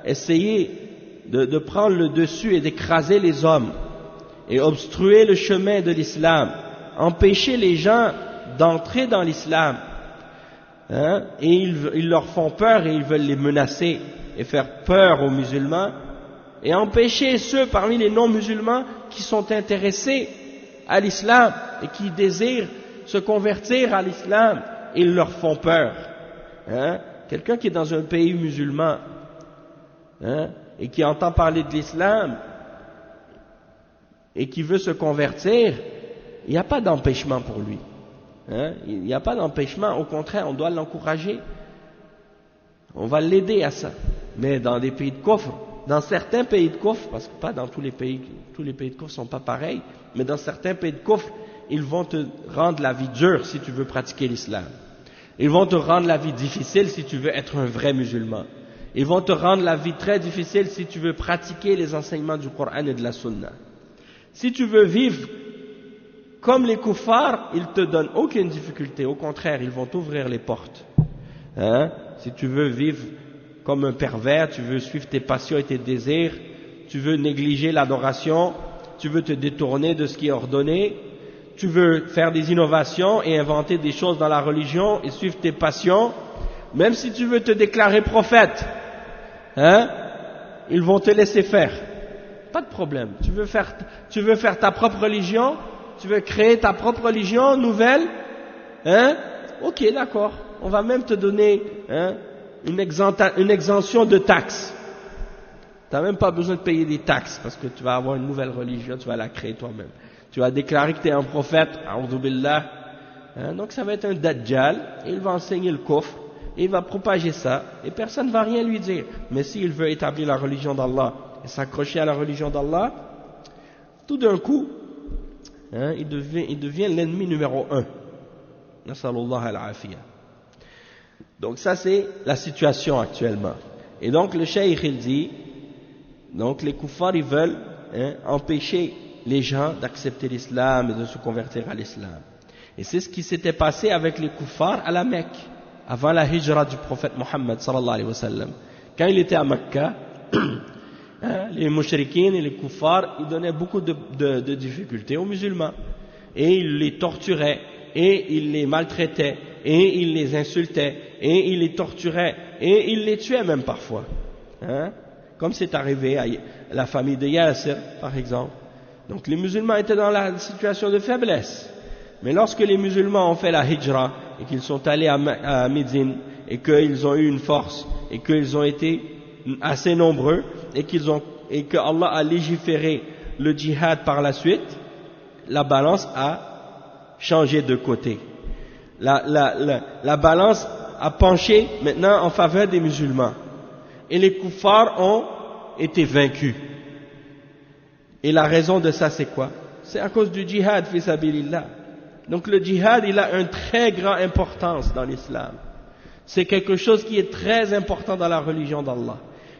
essayer de prendre le dessus et d'écraser les hommes et obstruer le chemin de l'islam, empêcher les gens d'entrer dans l'islam, et ils leur font peur et ils veulent les menacer et faire peur aux musulmans et empêcher ceux parmi les non-musulmans qui sont intéressés à l'islam et qui désirent se convertir à l'islam, ils leur font peur. Quelqu'un qui est dans un pays musulman et qui entend parler de l'islam et qui veut se convertir, il n'y a pas d'empêchement pour lui. Il n'y a pas d'empêchement, au contraire, on doit l'encourager. On va l'aider à ça. Mais dans des pays de kufr, dans certains pays de kufr, parce que pas dans tous les pays de kufr ne sont pas pareils, mais dans certains pays de kufr, ils vont te rendre la vie dure si tu veux pratiquer l'islam. Ils vont te rendre la vie difficile si tu veux être un vrai musulman. Ils vont te rendre la vie très difficile si tu veux pratiquer les enseignements du Coran et de la Sunna. Si tu veux vivre comme les kuffars, ils te donnent aucune difficulté. Au contraire, ils vont t'ouvrir les portes. Si tu veux vivre comme un pervers, tu veux suivre tes passions et tes désirs, tu veux négliger l'adoration, tu veux te détourner de ce qui est ordonné, tu veux faire des innovations et inventer des choses dans la religion et suivre tes passions, même si tu veux te déclarer prophète, hein, ils vont te laisser faire. Pas de problème. Tu veux faire ta propre religion, tu veux créer ta propre religion nouvelle, hein, ok, d'accord. On va même te donner, hein, une exemption de taxes. Tu n'as même pas besoin de payer des taxes parce que tu vas avoir une nouvelle religion, tu vas la créer toi-même. Tu vas déclarer que tu es un prophète, a'udhu billah, hein, donc ça va être un dajjal, et il va enseigner le kufr, et il va propager ça, et personne ne va rien lui dire. Mais s'il veut établir la religion d'Allah et s'accrocher à la religion d'Allah, tout d'un coup, hein, il devient l'ennemi numéro 1. Nasallallahu al-afiyah. Donc ça c'est la situation actuellement. Et donc le cheikh il dit, donc les kuffars ils veulent, hein, empêcher les gens d'accepter l'islam et de se convertir à l'islam. Et c'est ce qui s'était passé avec les kuffars à la Mecque, avant la hijra du prophète Mohammed sallallahu alayhi wa sallam. Quand il était à Mecca, hein, les mushrikines et les kuffars, ils donnaient beaucoup de difficultés aux musulmans. Et ils les torturaient, et ils les maltraitaient, et ils les insultaient, et ils les torturaient, et ils les tuaient même parfois. Hein, comme c'est arrivé à la famille de Yasser, par exemple. Donc les musulmans étaient dans la situation de faiblesse. Mais lorsque les musulmans ont fait la hijra et qu'ils sont allés à Médine et qu'ils ont eu une force et qu'ils ont été assez nombreux et que Allah a légiféré le djihad par la suite, la balance a changé de côté. La balance a penché maintenant en faveur des musulmans. Et les kuffars ont été vaincus. Et la raison de ça, c'est quoi? C'est à cause du djihad, fi sabilillah. Donc le djihad, il a une très grande importance dans l'islam. C'est quelque chose qui est très important dans la religion d'Allah.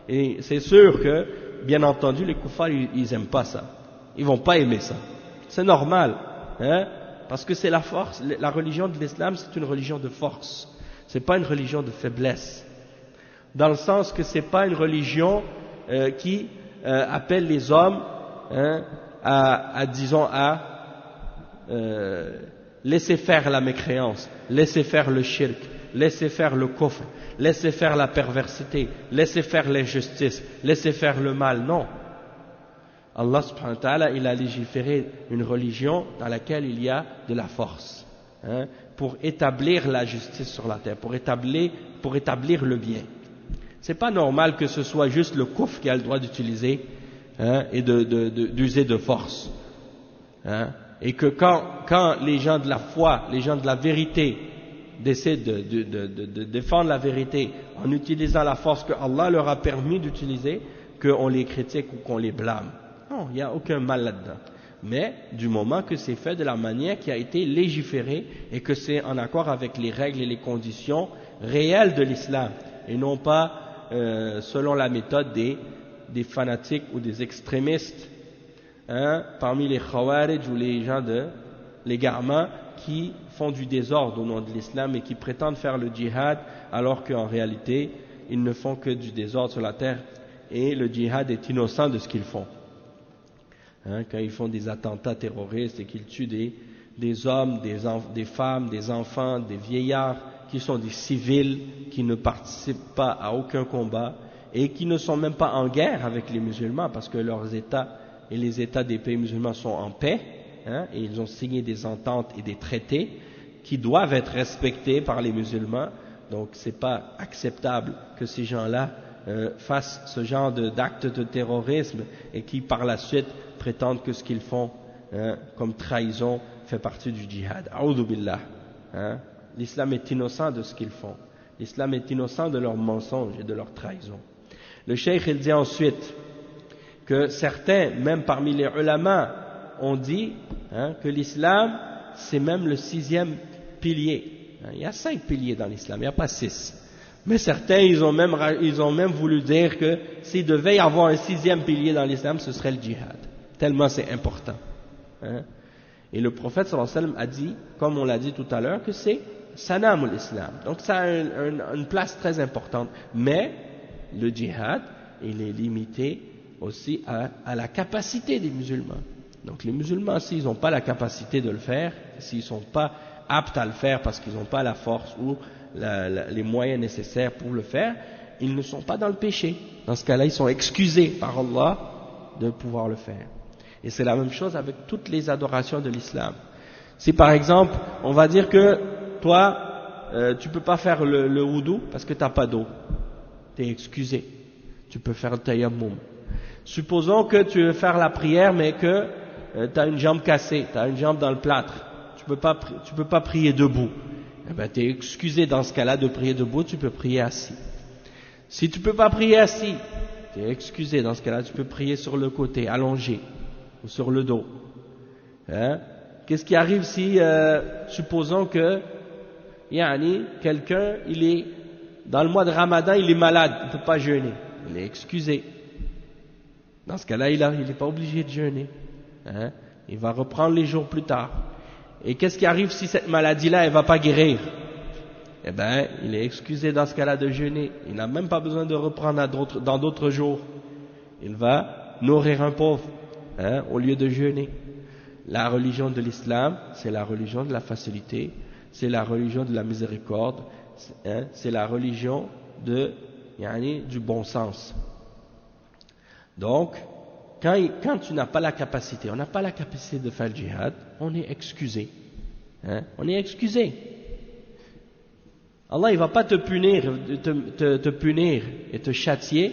Et c'est sûr que, bien entendu, les kuffars, ils aiment pas ça. Ils vont pas aimer ça. C'est normal, hein? Parce que c'est la force. La religion de l'islam, c'est une religion de force. C'est pas une religion de faiblesse. Dans le sens que c'est pas une religion qui appelle les hommes, hein, à laisser faire la mécréance, laisser faire le shirk, laisser faire le kufr, laisser faire la perversité, laisser faire l'injustice, laisser faire le mal. Non. Allah subhanahu wa ta'ala, il a légiféré une religion dans laquelle il y a de la force, hein, pour établir la justice sur la terre, pour établir le bien. C'est pas normal que ce soit juste le kufr qui a le droit d'utiliser, hein, et d'user de force, hein, et que quand les gens de la foi, les gens de la vérité décident de défendre la vérité en utilisant la force que Allah leur a permis d'utiliser, qu'on les critique ou qu'on les blâme. Non, il n'y a aucun mal là-dedans. Mais du moment que c'est fait de la manière qui a été légiférée et que c'est en accord avec les règles et les conditions réelles de l'islam, et non pas selon la méthode des fanatiques ou des extrémistes, hein, parmi les khawarij ou les gens de l'égarement qui font du désordre au nom de l'islam et qui prétendent faire le djihad alors qu'en réalité ils ne font que du désordre sur la terre et le djihad est innocent de ce qu'ils font, hein, quand ils font des attentats terroristes et qu'ils tuent des hommes, des femmes, des enfants, des vieillards qui sont des civils qui ne participent pas à aucun combat et qui ne sont même pas en guerre avec les musulmans parce que leurs États et les États des pays musulmans sont en paix, hein, et ils ont signé des ententes et des traités qui doivent être respectés par les musulmans. Donc c'est pas acceptable que ces gens-là fassent ce genre d'actes de terrorisme et qui par la suite prétendent que ce qu'ils font, hein, comme trahison fait partie du djihad. A'udhu billah, hein. L'islam est innocent de ce qu'ils font. L'islam est innocent de leurs mensonges et de leurs trahisons. Le cheikh il dit ensuite que certains, même parmi les ulama, ont dit, hein, que l'islam c'est même le 6e pilier. Il y a 5 piliers dans l'islam, il n'y a pas 6. Mais certains, ils ont même voulu dire que s'il devait y avoir un 6e pilier dans l'islam, ce serait le djihad. Tellement c'est important, hein. Et le prophète sallallahu alayhi wa sallam a dit, comme on l'a dit tout à l'heure, que c'est sanam l'islam. Donc ça a une place très importante. Mais le djihad, il est limité aussi à la capacité des musulmans. Donc les musulmans, s'ils n'ont pas la capacité de le faire, s'ils ne sont pas aptes à le faire parce qu'ils n'ont pas la force ou les moyens nécessaires pour le faire, ils ne sont pas dans le péché. Dans ce cas-là, ils sont excusés par Allah de pouvoir le faire. Et c'est la même chose avec toutes les adorations de l'islam. Si par exemple, on va dire que toi, tu peux pas faire le wudu parce que tu n'as pas d'eau, tu es excusé. Tu peux faire le tayammum. Supposons que tu veux faire la prière mais que tu as une jambe cassée, tu as une jambe dans le plâtre, tu peux pas prier debout. Eh ben, tu es excusé dans ce cas-là de prier debout, tu peux prier assis. Si tu peux pas prier assis, tu es excusé dans ce cas-là, tu peux prier sur le côté, allongé, ou sur le dos. Hein? Qu'est-ce qui arrive si, supposons que, quelqu'un, il est, dans le mois de Ramadan, il est malade, il ne peut pas jeûner, il est excusé. Dans ce cas-là, il n'est pas obligé de jeûner. Hein? Il va reprendre les jours plus tard. Et qu'est-ce qui arrive si cette maladie-là, elle ne va pas guérir? Eh bien, il est excusé dans ce cas-là de jeûner. Il n'a même pas besoin de reprendre dans d'autres jours. Il va nourrir un pauvre, hein, au lieu de jeûner. La religion de l'islam, c'est la religion de la facilité, c'est la religion de la miséricorde, hein, c'est la religion du bon sens. Donc, quand tu n'as pas la capacité, on n'a pas la capacité de faire le djihad, on est excusé. Hein, on est excusé. Allah, il ne va pas te punir et te châtier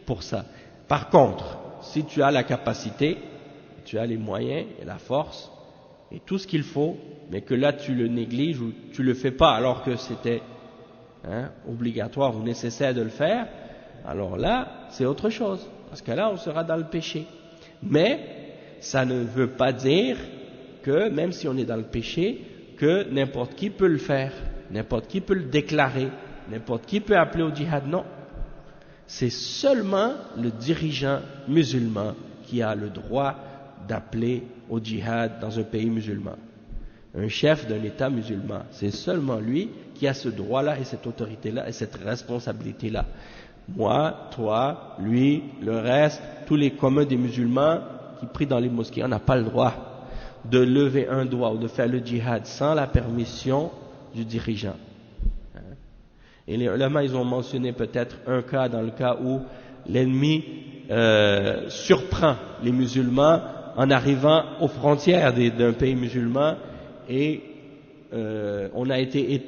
pour ça. Par contre, si tu as la capacité, tu as les moyens et la force et tout ce qu'il faut, mais que là tu le négliges ou tu le fais pas alors que c'était obligatoire ou nécessaire de le faire, alors là, c'est autre chose. Parce que là, on sera dans le péché. Mais ça ne veut pas dire que, même si on est dans le péché, que n'importe qui peut le faire, n'importe qui peut le déclarer, n'importe qui peut appeler au djihad. Non. C'est seulement le dirigeant musulman qui a le droit d'appeler au djihad dans un pays musulman. Un chef d'un État musulman, c'est seulement lui qui a ce droit-là et cette autorité-là et cette responsabilité-là. Moi, toi, lui, le reste, tous les communs des musulmans qui prient dans les mosquées, on n'a pas le droit de lever un doigt ou de faire le djihad sans la permission du dirigeant. Et les ulama, ils ont mentionné peut-être un cas dans le cas où l'ennemi surprend les musulmans en arrivant aux frontières d'un pays musulman et on a été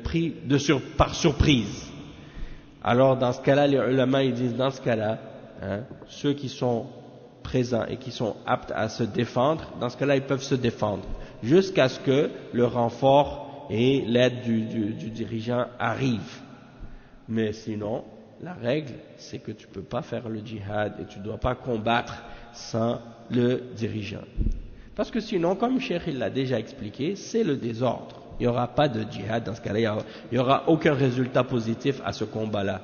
pris par surprise. Alors dans ce cas-là, les ulama ils disent dans ce cas-là, ceux qui sont présents et qui sont aptes à se défendre, dans ce cas-là ils peuvent se défendre jusqu'à ce que le renfort et l'aide du dirigeant arrivent. Mais sinon, la règle c'est que tu ne peux pas faire le djihad et tu ne dois pas combattre sans le dirigeant. Parce que sinon, comme Cheikh il l'a déjà expliqué, c'est le désordre. Il n'y aura pas de djihad dans ce cas-là, il n'y aura aucun résultat positif à ce combat-là.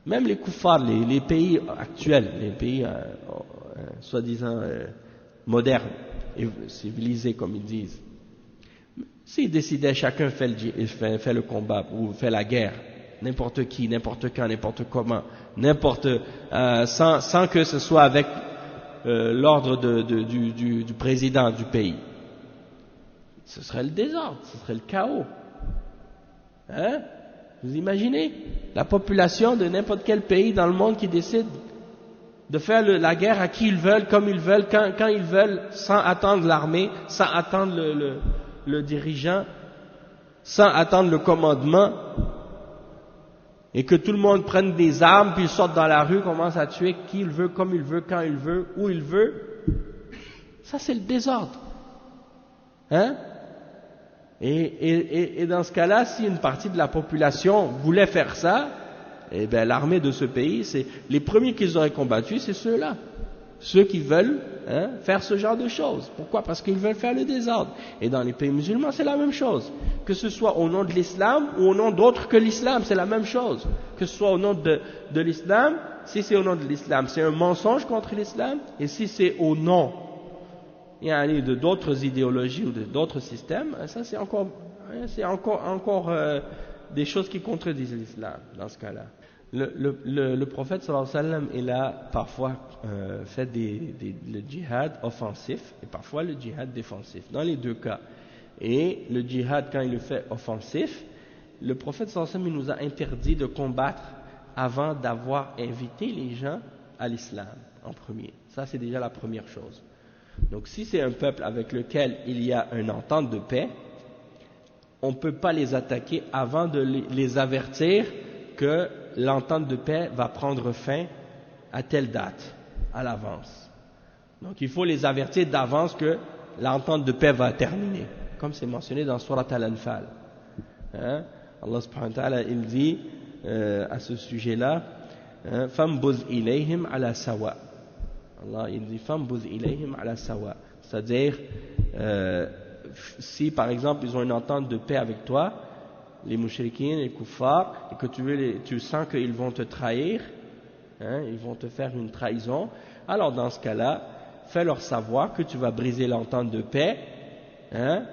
Même les koufars, les pays actuels, les pays soi-disant modernes et civilisés comme ils disent, s'ils décidaient chacun fait le combat ou fait la guerre, n'importe qui, n'importe quand, n'importe comment, sans que ce soit avec l'ordre du président du pays, ce serait le désordre, ce serait le chaos. Hein? Vous imaginez la population de n'importe quel pays dans le monde qui décide de faire la guerre à qui ils veulent, comme ils veulent, quand ils veulent, sans attendre l'armée, sans attendre le dirigeant, sans attendre le commandement, et que tout le monde prenne des armes, puis sorte dans la rue, commence à tuer qui il veut, comme il veut, quand il veut, où il veut. Ça, c'est le désordre. Hein? Et dans ce cas-là, si une partie de la population voulait faire ça, eh bien l'armée de ce pays, c'est les premiers qu'ils auraient combattus, c'est ceux-là, ceux qui veulent faire ce genre de choses. Pourquoi? Parce qu'ils veulent faire le désordre. Et dans les pays musulmans, c'est la même chose. Que ce soit au nom de l'islam ou au nom d'autres que l'islam, c'est la même chose. Que ce soit au nom de l'islam, si c'est au nom de l'islam, c'est un mensonge contre l'islam, et si c'est au nom de d'autres idéologies ou d'autres systèmes, ça c'est encore des choses qui contredisent l'islam dans ce cas-là. Le prophète sallallahu alayhi wa sallam, il a parfois fait le djihad offensif et parfois le djihad défensif, dans les deux cas. Et le djihad, quand il le fait offensif, le prophète sallallahu alayhi wa sallam, il nous a interdit de combattre avant d'avoir invité les gens à l'islam en premier. Ça, c'est déjà la première chose. Donc si c'est un peuple avec lequel il y a une entente de paix, on ne peut pas les attaquer avant de les avertir que l'entente de paix va prendre fin à telle date, à l'avance. Donc il faut les avertir d'avance que l'entente de paix va terminer, comme c'est mentionné dans Surat Al-Anfal. Hein? Allah subhanahu wa ta'ala, il dit à ce sujet-là, فَانْبُذْ إِلَيْهِمْ عَلَى سَوَاءٍ. Allah il dit فَانْبُذْ إِلَيْهِمْ عَلَى سَوَاءٍ, c'est-à-dire si par exemple ils ont une entente de paix avec toi, les mouchrikines, les kuffars, et que tu sens qu'ils vont te trahir, hein, ils vont te faire une trahison, alors dans ce cas-là, fais-leur savoir que tu vas briser l'entente de paix, hein,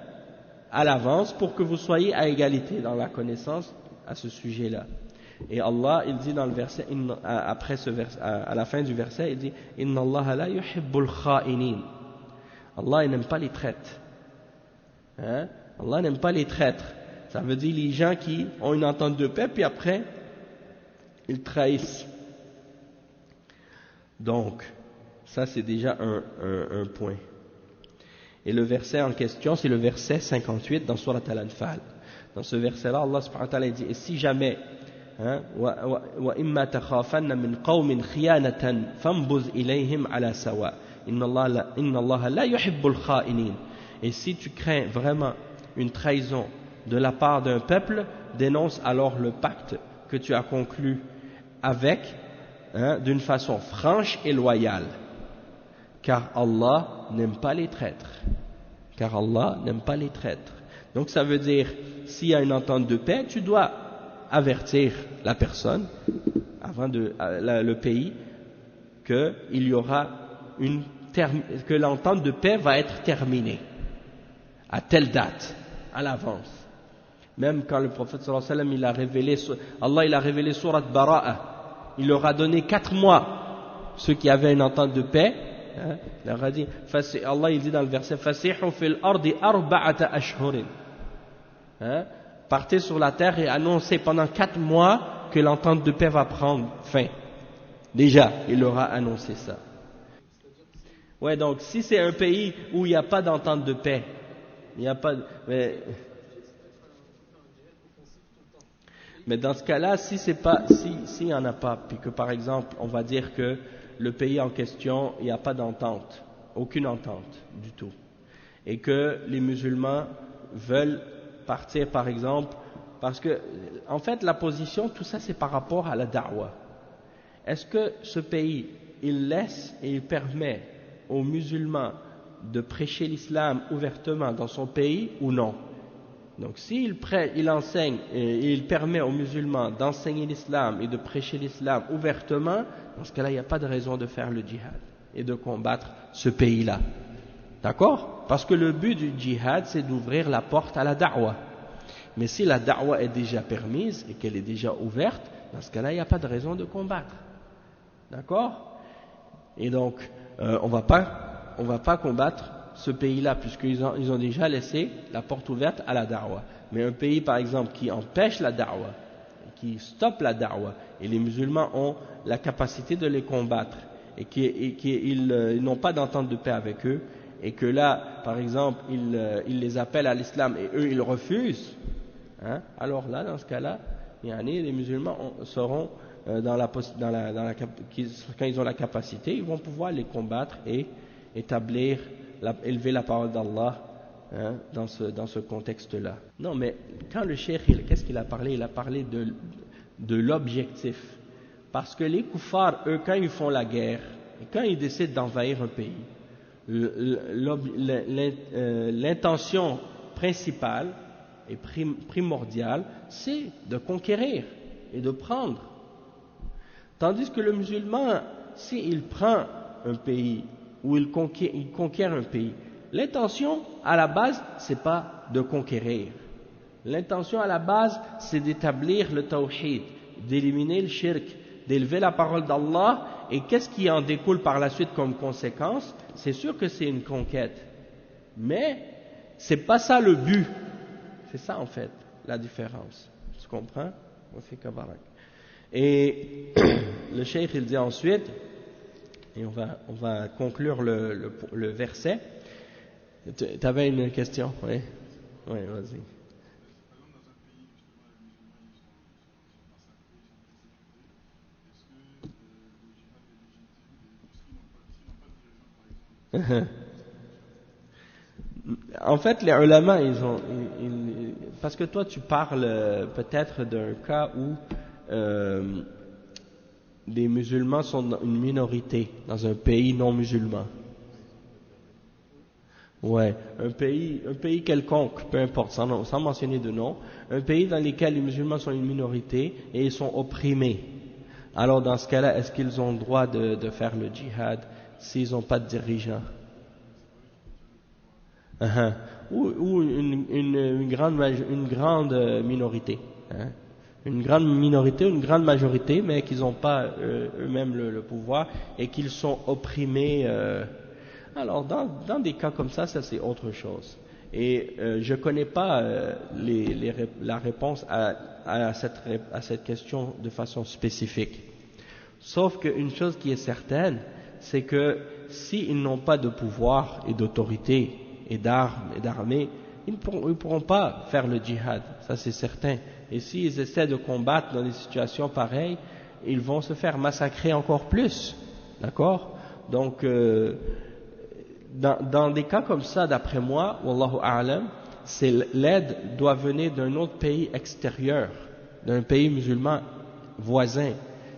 à l'avance pour que vous soyez à égalité dans la connaissance à ce sujet-là. Et Allah, il dit dans le verset, après ce verset, à la fin du verset, il dit Inna Allah la yuhibbul kha'inin. Allah n'aime pas les traîtres. Hein? Allah n'aime pas les traîtres. Ça veut dire les gens qui ont une entente de paix, puis après, ils trahissent. Donc, ça c'est déjà un point. Et le verset en question, c'est le verset 58 dans Surat Al-Anfal. Dans ce verset-là, Allah subhanahu wa ta'ala dit, et si jamais, وَإِمَّا تَخَافَنَّ مِنْ قَوْمٍ خِيَانَةً فَانْبُذْ إِلَيْهِمْ عَلَى سَوَاءٍ إِنَّ اللَّهَ لَا يُحِبُّ الْخَائِنِينَ. Et si tu crains vraiment une trahison de la part d'un peuple, dénonce alors le pacte que tu as conclu avec, d'une façon franche et loyale. Car Allah n'aime pas les traîtres. Car Allah n'aime pas les traîtres. Donc ça veut dire, s'il y a une entente de paix, tu dois avertir la personne, le pays, qu'il y aura que l'entente de paix va être terminée à telle date, à l'avance. Même quand le prophète sallallahu alayhi wa sallam, Allah il a révélé Surat Bara'a, il leur a donné 4 mois, ceux qui avaient une entente de paix, hein, il leur a dit, Allah il dit dans le verset, فَسِحُوا فِي الْأَرْضِ أَرْبَعَةَ أَشْهُرٍ. Partez sur la terre et annoncez pendant 4 mois que l'entente de paix va prendre fin. Déjà, il leur a annoncé ça. Ouais, donc si c'est un pays où il n'y a pas d'entente de paix, il n'y a pas... Mais dans ce cas-là, s'il n'y en a pas, puis que par exemple, on va dire que le pays en question, il n'y a pas d'entente, aucune entente du tout, et que les musulmans veulent partir par exemple, parce que en fait la position, tout ça c'est par rapport à la da'wah. Est-ce que ce pays, il laisse et il permet aux musulmans de prêcher l'islam ouvertement dans son pays ou non? Donc s'il enseigne et il permet aux musulmans d'enseigner l'islam et de prêcher l'islam ouvertement, dans ce cas-là il n'y a pas de raison de faire le djihad et de combattre ce pays-là. D'accord? Parce que le but du djihad c'est d'ouvrir la porte à la da'wah. Mais si la da'wah est déjà permise et qu'elle est déjà ouverte, dans ce cas-là il n'y a pas de raison de combattre. D'accord? Et donc on va pas combattre ce pays-là, puisqu'ils ont déjà laissé la porte ouverte à la da'wah. Mais un pays, par exemple, qui empêche la da'wah, qui stoppe la da'wah, et les musulmans ont la capacité de les combattre, et qu'ils n'ont pas d'entente de paix avec eux, et que là, par exemple, ils les appellent à l'islam, et eux, ils refusent, hein, alors là, dans ce cas-là, les musulmans seront, quand ils ont la capacité, ils vont pouvoir les combattre et élever la parole d'Allah, hein, dans ce contexte-là. Non, mais quand le cheikh, qu'est-ce qu'il a parlé? Il a parlé de l'objectif. Parce que les kuffars, eux, quand ils font la guerre, et quand ils décident d'envahir un pays, l'intention principale et primordiale, c'est de conquérir et de prendre. Tandis que le musulman, s'il prend un pays, où il conquiert un pays, l'intention à la base c'est pas de conquérir, l'intention à la base c'est d'établir le tawhid d'éliminer le shirk, d'élever la parole d'Allah, et qu'est-ce qui en découle par la suite comme conséquence? C'est sûr que c'est une conquête, mais c'est pas ça le but. C'est ça en fait la différence. Tu comprends? Et le cheikh il dit ensuite, et on va conclure le verset. Tu avais une question? Oui, oui, vas-y. En fait, les ulama, parce que toi tu parles peut-être d'un cas où les musulmans sont une minorité dans un pays non musulman. Ouais, un pays quelconque, peu importe, sans mentionner de nom, un pays dans lequel les musulmans sont une minorité et ils sont opprimés. Alors dans ce cas-là, est-ce qu'ils ont le droit de faire le djihad s'ils n'ont pas de dirigeants? Ou une grande minorité, hein? Une grande minorité ou une grande majorité, mais qu'ils n'ont pas eux-mêmes le pouvoir et qu'ils sont opprimés. Alors dans des cas comme ça c'est autre chose. Et je ne connais pas la réponse à cette question de façon spécifique. Sauf qu'une chose qui est certaine, c'est que s'ils n'ont pas de pouvoir et d'autorité et d'armes et d'armée, ils ne pourront pas faire le djihad, ça c'est certain. Et s'ils essaient de combattre dans des situations pareilles, ils vont se faire massacrer encore plus, d'accord? Donc, dans des cas comme ça, d'après moi, wallahu a'lam, l'aide doit venir d'un autre pays extérieur, d'un pays musulman voisin,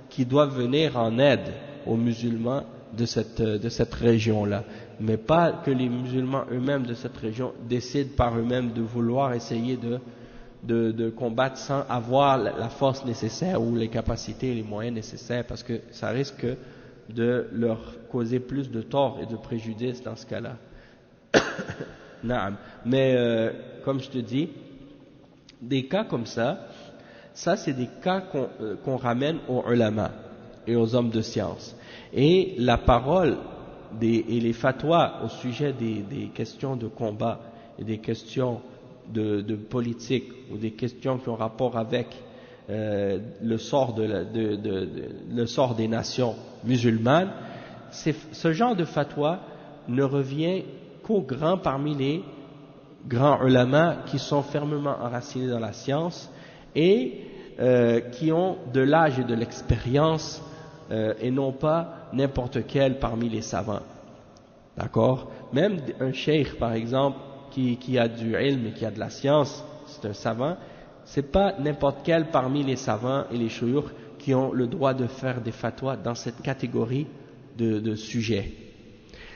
qui doit venir en aide aux musulmans de cette région-là. Mais pas que les musulmans eux-mêmes de cette région décident par eux-mêmes de vouloir essayer de combattre sans avoir la force nécessaire ou les capacités et les moyens nécessaires, parce que ça risque de leur causer plus de tort et de préjudice dans ce cas-là. Mais comme je te dis, des cas comme ça c'est des cas qu'on ramène aux ulama et aux hommes de science. Et la parole et les fatwas au sujet des questions de combat et des questions de politique ou des questions qui ont rapport avec le sort des nations musulmanes, ce genre de fatwa ne revient qu'aux grands parmi les grands ulama qui sont fermement enracinés dans la science et qui ont de l'âge et de l'expérience et non pas n'importe quel parmi les savants. D'accord? Même un cheikh par exemple qui a du ilm et qui a de la science, c'est un savant, c'est pas n'importe quel parmi les savants et les shuyukh qui ont le droit de faire des fatwas dans cette catégorie de sujets.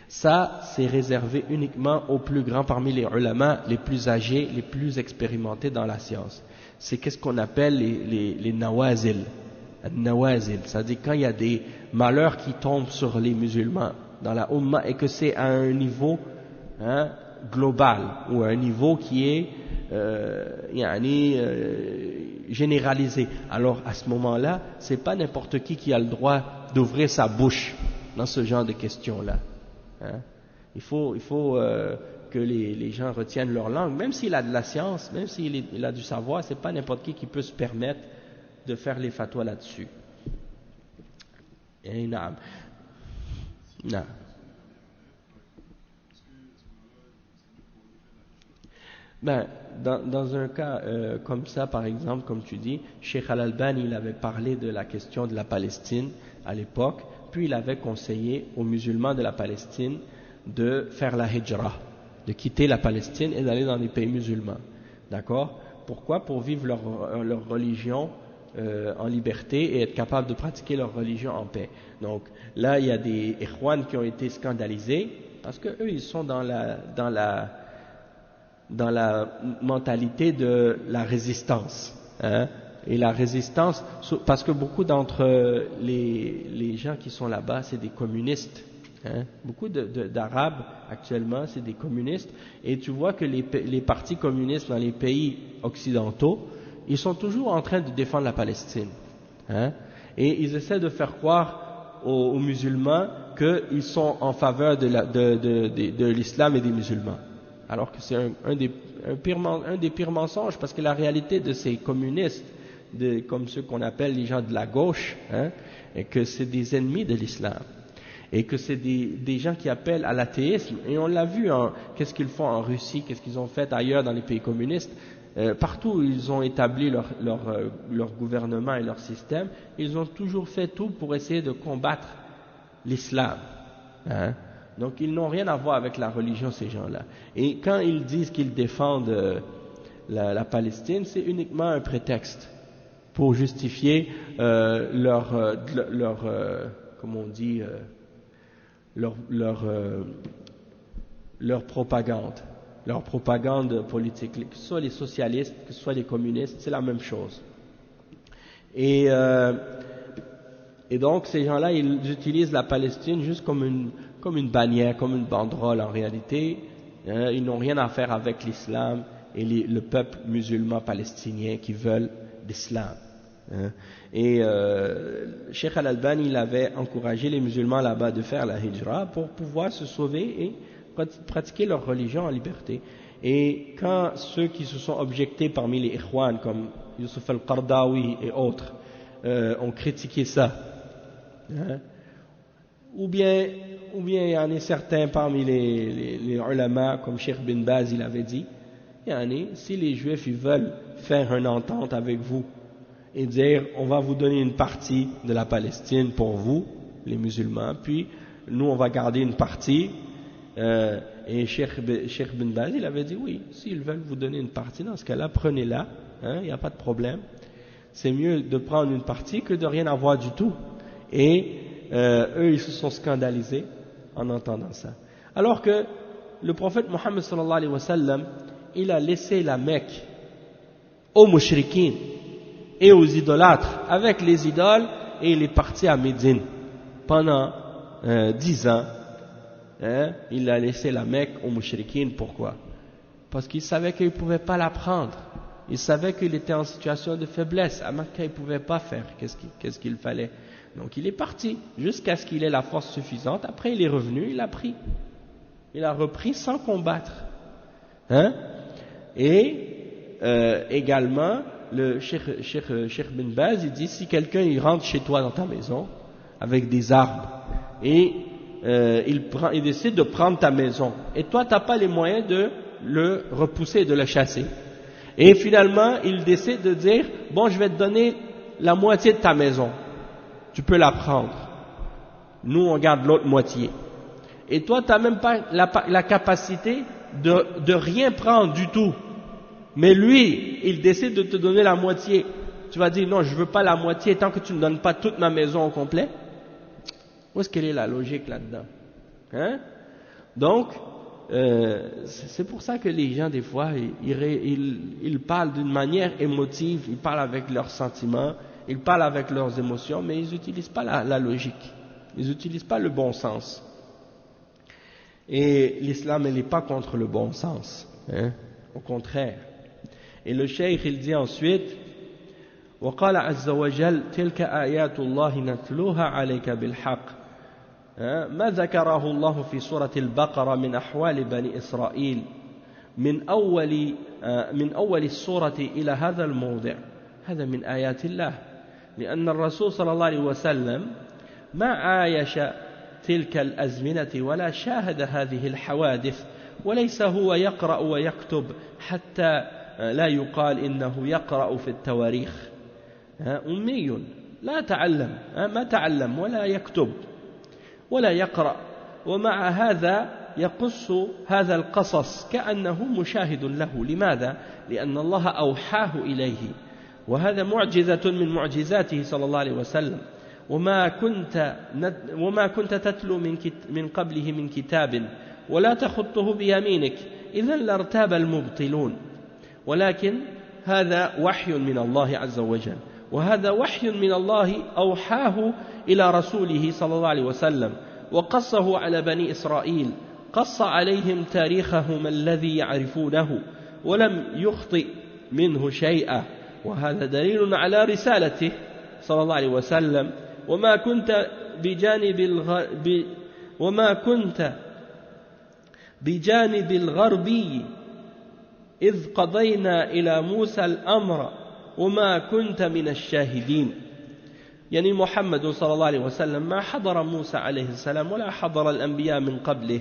Ça, c'est réservé uniquement aux plus grands parmi les ulama, les plus âgés, les plus expérimentés dans la science. C'est qu'est-ce qu'on appelle les nawazil. Nawazil, c'est-à-dire quand il y a des malheurs qui tombent sur les musulmans dans la Ummah et que c'est à un niveau global ou à un niveau qui est généralisé. Alors à ce moment-là, c'est pas n'importe qui a le droit d'ouvrir sa bouche dans ce genre de questions-là. Il faut que les gens retiennent leur langue, même s'il a de la science, même s'il a du savoir, c'est pas n'importe qui peut se permettre de faire les fatwas là-dessus. Et non. Ben, dans un cas comme ça, par exemple, comme tu dis, Cheikh Al-Albani, il avait parlé de la question de la Palestine à l'époque, puis il avait conseillé aux musulmans de la Palestine de faire la hijra, de quitter la Palestine et d'aller dans les pays musulmans. D'accord? Pourquoi? Pour vivre leur religion en liberté et être capable de pratiquer leur religion en paix. Donc là, il y a des ikhwan qui ont été scandalisés parce que eux, ils sont dans la mentalité de la résistance, et la résistance, parce que beaucoup d'entre les gens qui sont là-bas, c'est des communistes, beaucoup d'Arabes actuellement, c'est des communistes, et tu vois que les partis communistes dans les pays occidentaux, ils sont toujours en train de défendre la Palestine. Hein? Et ils essaient de faire croire aux musulmans qu'ils sont en faveur de l'islam et des musulmans. Alors que c'est un des pires mensonges, parce que la réalité de ces communistes, comme ceux qu'on appelle les gens de la gauche, hein, est que c'est des ennemis de l'islam. Et que c'est des gens qui appellent à l'athéisme. Et on l'a vu, qu'est-ce qu'ils font en Russie, qu'est-ce qu'ils ont fait ailleurs dans les pays communistes. Partout où ils ont établi leur gouvernement et leur système, ils ont toujours fait tout pour essayer de combattre l'islam. Hein? Donc ils n'ont rien à voir avec la religion, ces gens-là. Et quand ils disent qu'ils défendent la Palestine, c'est uniquement un prétexte pour justifier comment on dit, leur propagande politique, que ce soit les socialistes, que ce soit les communistes, c'est la même chose. Et donc ces gens-là, ils utilisent la Palestine juste comme une bannière, comme une banderole en réalité. Ils n'ont rien à faire avec l'islam et le peuple musulman palestinien qui veulent l'islam. Et Cheikh Al-Albani, il avait encouragé les musulmans là-bas de faire la hijra pour pouvoir se sauver et pratiquer leur religion en liberté. Et quand ceux qui se sont objectés parmi les Ikhwan, comme Youssef al-Qardawi et autres, ont critiqué ça, hein, ou bien il y en a certains parmi les ulama, comme Cheikh bin Baz, il avait dit, si les Juifs ils veulent faire une entente avec vous et dire on va vous donner une partie de la Palestine pour vous, les musulmans, puis nous on va garder une partie, et Cheikh bin Baz il avait dit oui, s'ils veulent vous donner une partie, dans ce cas-là prenez-la, il n'y a pas de problème, c'est mieux de prendre une partie que de rien avoir du tout. Et eux ils se sont scandalisés en entendant ça, alors que le prophète Mohammed sallallahu alayhi wa sallam, il a laissé la Mecque aux mushrikines et aux idolâtres avec les idoles, et il est parti à Médine pendant 10 ans. Il a laissé la Mecque aux mushrikines. Pourquoi? Parce qu'il savait qu'il ne pouvait pas la prendre. Il savait qu'il était en situation de faiblesse. À Mecque, il ne pouvait pas faire qu'est-ce qu'il fallait. Donc il est parti jusqu'à ce qu'il ait la force suffisante. Après il est revenu, il a pris. Il a repris sans combattre. Et également, le Cheikh bin Baz, il dit, si quelqu'un il rentre chez toi dans ta maison avec des armes et il décide de prendre ta maison, et toi tu n'as pas les moyens de le repousser, de le chasser, et finalement il décide de dire, bon, je vais te donner la moitié de ta maison, tu peux la prendre, nous on garde l'autre moitié, et toi tu n'as même pas la capacité de rien prendre du tout, mais lui, il décide de te donner la moitié. Tu vas dire, non, je ne veux pas la moitié tant que tu ne me donnes pas toute ma maison au complet. Où est-ce qu'elle est la logique là-dedans? Donc, c'est pour ça que les gens, des fois, ils parlent d'une manière émotive, ils parlent avec leurs sentiments, ils parlent avec leurs émotions, mais ils n'utilisent pas la logique. Ils n'utilisent pas le bon sens. Et l'islam, elle n'est pas contre le bon sens. Au contraire. Et le cheikh il dit ensuite, وقال عز وجل تلك آيات الله نتلوها عليك بالحق. ما ذكره الله في سورة البقرة من أحوال بني إسرائيل من أول السورة إلى هذا الموضع، هذا من آيات الله، لأن الرسول صلى الله عليه وسلم ما عايش تلك الأزمنة ولا شاهد هذه الحوادث، وليس هو يقرأ ويكتب حتى لا يقال إنه يقرأ في التواريخ. أمي لا تعلم، ما تعلم ولا يكتب ولا يقرأ، ومع هذا يقص هذا القصص كأنه مشاهد له. لماذا؟ لأن الله أوحاه إليه، وهذا معجزة من معجزاته صلى الله عليه وسلم. وما كنت تتلو من قبله من كتاب ولا تخطه بيمينك إذا لارتاب المبطلون، ولكن هذا وحي من الله عز وجل، وهذا وحي من الله أوحاه إلى رسوله صلى الله عليه وسلم وقصه على بني إسرائيل، قص عليهم تاريخهم الذي يعرفونه ولم يخطئ منه شيئا، وهذا دليل على رسالته sallallahu alayhi wa sallam وما كنت بجانب الغربي إذ قضينا إلى موسى الأمر وما كنت من الشاهدين. يعني محمد صلى الله عليه وسلم ما حضر موسى عليه السلام ولا حضر الأنبياء من قبله.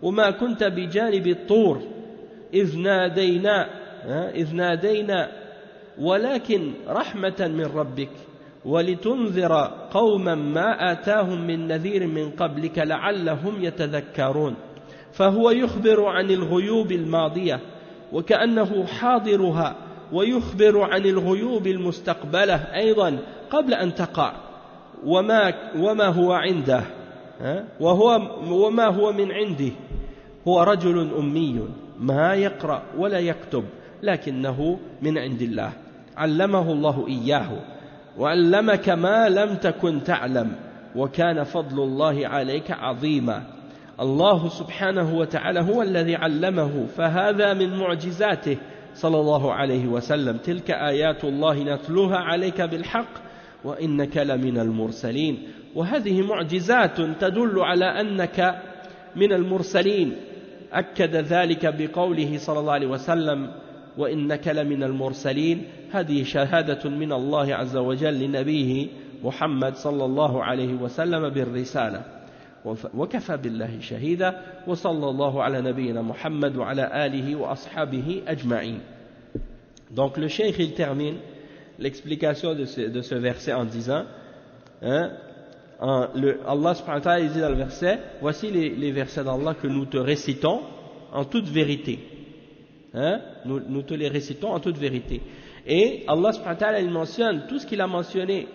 وما كنت بجانب الطور إذ نادينا ولكن رحمة من ربك ولتنذر قوما ما آتاهم من نذير من قبلك لعلهم يتذكرون. فهو يخبر عن الغيوب الماضية وكأنه حاضرها ويخبر عن الغيوب المستقبلة أيضا قبل أن تقع وما هو عنده وما هو من عنده. هو رجل أمي ما يقرأ ولا يكتب لكنه من عند الله علمه الله إياه وعلمك ما لم تكن تعلم وكان فضل الله عليك عظيما. الله سبحانه وتعالى هو الذي علمه فهذا من معجزاته صلى الله عليه وسلم. تلك آيات الله نتلوها عليك بالحق وإنك لمن المرسلين. وهذه معجزات تدل على أنك من المرسلين. أكد ذلك بقوله صلى الله عليه وسلم وإنك لمن المرسلين. هذه شهادة من الله عز وجل لنبيه محمد صلى الله عليه وسلم بالرسالة. وكفى بالله شهيدا وصلى الله على نبينا محمد وعلى آله وأصحابه أجمعين. Donc le cheikh il termine l'explication de ce verset en disant Allah subhanahu wa ta'ala dit dans le verset voici les versets d'Allah que nous te récitons en toute vérité. Nous te les récitons en toute vérité. Et Allah subhanahu wa ta'ala il mentionne tout ce qu'il a mentionné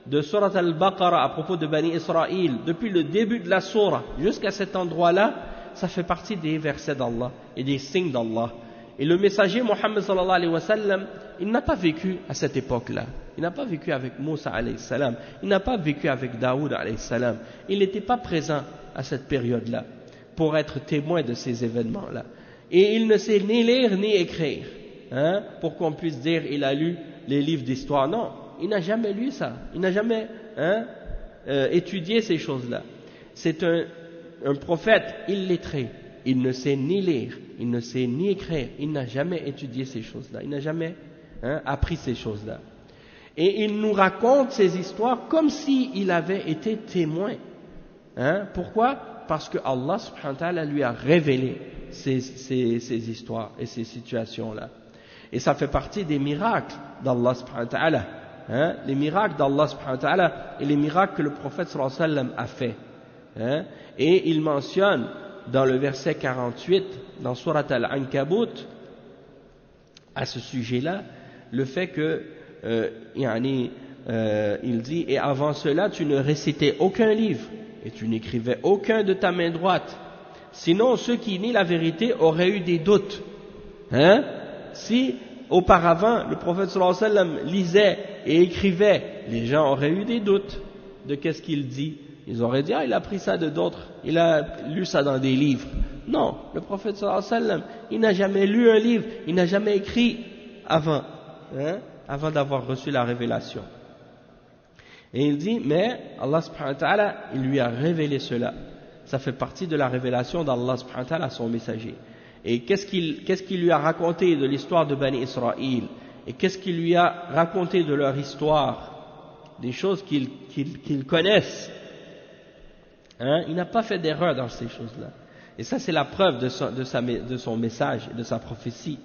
de Surat al-Baqarah à propos de Bani Israël depuis le début de la Surah jusqu'à cet endroit-là, ça fait partie des versets d'Allah et des signes d'Allah. Et le messager Mohammed sallallahu alayhi wa sallam, il n'a pas vécu à cette époque-là. Il n'a pas vécu avec Moussa alayhi salam. Il n'a pas vécu avec Daoud alayhi salam. Il n'était pas présent à cette période-là pour être témoin de ces événements-là. Et il ne sait ni lire ni écrire, pour qu'on puisse dire il a lu les livres d'histoire. Non, il n'a jamais lu ça. Il n'a jamais étudié ces choses-là. C'est un prophète illettré. Il ne sait ni lire, il ne sait ni écrire. Il n'a jamais étudié ces choses-là. Il n'a jamais appris ces choses-là. Et il nous raconte ces histoires comme s'il avait été témoin. Pourquoi? Parce que Allah subhanahu wa ta'ala lui a révélé ces histoires et ces situations-là. Et ça fait partie des miracles d'Allah subhanahu wa ta'ala. Les miracles d'Allah subhanahu wa ta'ala et les miracles que le prophète sallallahu alayhi wa sallam a fait. Et il mentionne dans le verset 48 dans Surat Al-Ankabut à ce sujet-là le fait que il dit et avant cela tu ne récitais aucun livre et tu n'écrivais aucun de ta main droite, sinon ceux qui nient la vérité auraient eu des doutes. Si auparavant le prophète sallallahu alayhi wa sallam lisait et écrivait, les gens auraient eu des doutes de qu'est-ce qu'il dit. Ils auraient dit il a pris ça de d'autres, il a lu ça dans des livres. Non, le prophète sallallahu alayhi wa sallam, il n'a jamais lu un livre, il n'a jamais écrit avant d'avoir reçu la révélation. Et il dit mais Allah subhanahu wa ta'ala il lui a révélé cela. Ça fait partie de la révélation d'Allah subhanahu wa ta'ala à son messager. Et qu'est-ce qu'il lui a raconté de l'histoire de Bani Israël? Et qu'est-ce qu'il lui a raconté de leur histoire? Des choses qu'ils connaissent. Il n'a pas fait d'erreur dans ces choses-là. Et ça c'est la preuve de son message et de sa prophétie.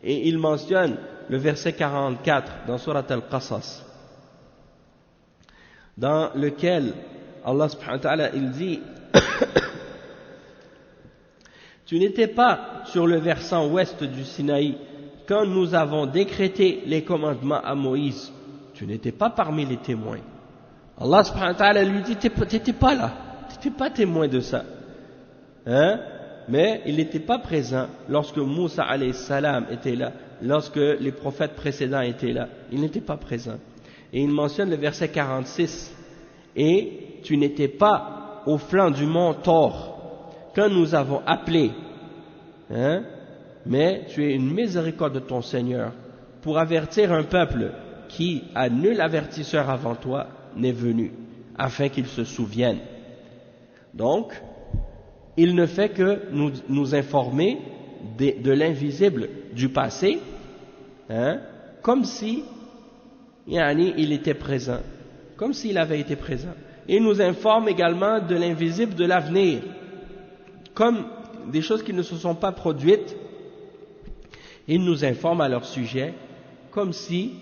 Et il mentionne le verset 44 dans Surat Al-Qasas, dans lequel Allah subhanahu wa ta'ala il dit tu n'étais pas sur le versant ouest du Sinaï quand nous avons décrété les commandements à Moïse, tu n'étais pas parmi les témoins. Allah subhanahu wa ta'ala lui dit t'étais pas là, t'étais pas témoin de ça, mais il n'était pas présent lorsque Moussa alayhi salam était là, lorsque les prophètes précédents étaient là, il n'était pas présent. Et il mentionne le verset 46, et tu n'étais pas au flanc du mont Thor quand nous avons appelé, mais tu es une miséricorde de ton Seigneur pour avertir un peuple qui a nul avertisseur avant toi n'est venu, afin qu'il se souvienne. Donc, il ne fait que nous informer de l'invisible du passé, comme si il était présent, comme s'il avait été présent. Et il nous informe également de l'invisible de l'avenir, comme des choses qui ne se sont pas produites. Il nous informe à leur sujet, comme si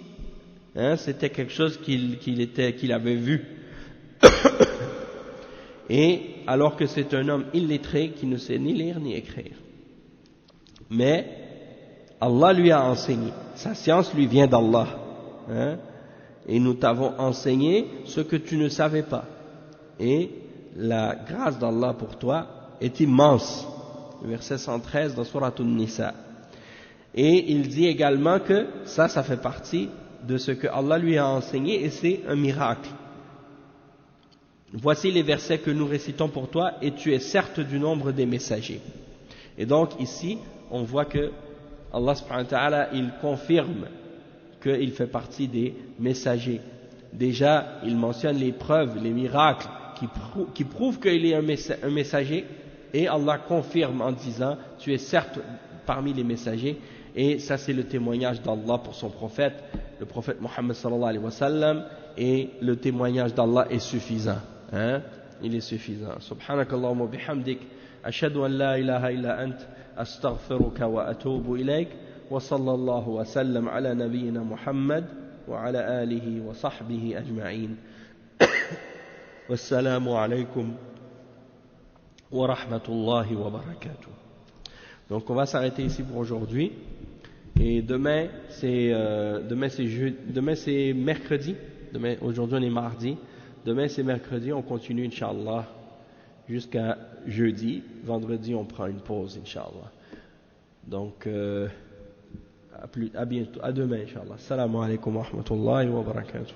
c'était quelque chose qu'il avait vu. Et alors que c'est un homme illettré qui ne sait ni lire ni écrire. Mais Allah lui a enseigné. Sa science lui vient d'Allah. Et nous t'avons enseigné ce que tu ne savais pas. Et la grâce d'Allah pour toi est immense. Verset 113 dans Surat An-Nisa. Et il dit également que ça fait partie de ce que Allah lui a enseigné et c'est un miracle. Voici les versets que nous récitons pour toi et tu es certes du nombre des messagers. Et donc ici, on voit que Allah subhanahu wa ta'ala, il confirme qu'il fait partie des messagers. Déjà, il mentionne les preuves, les miracles qui prouvent qu'il est un messager et Allah confirme en disant tu es certes parmi les messagers. Et ça c'est le témoignage d'Allah pour son prophète, le prophète Muhammad sallallahu alayhi wa sallam, et le témoignage d'Allah est suffisant. Il est suffisant. Subhanakallahumma bihamdik, ashhadu an la ilaha illa ant, astaghfiruka wa atubu ilayk, wa sallallahu wa sallam ala nabiyyina Muhammad wa ala alihi wa sahbihi ajma'in. Wassalamu alaykum wa rahmatullahi wa barakatuh. Donc on va s'arrêter ici pour aujourd'hui. Et demain c'est mercredi. Aujourd'hui on est mardi. Demain c'est mercredi. On continue Inch'Allah jusqu'à jeudi. Vendredi on prend une pause Inch'Allah. Donc à bientôt, à demain Inch'Allah. Assalamu alaikum wa rahmatullahi wa barakatuh.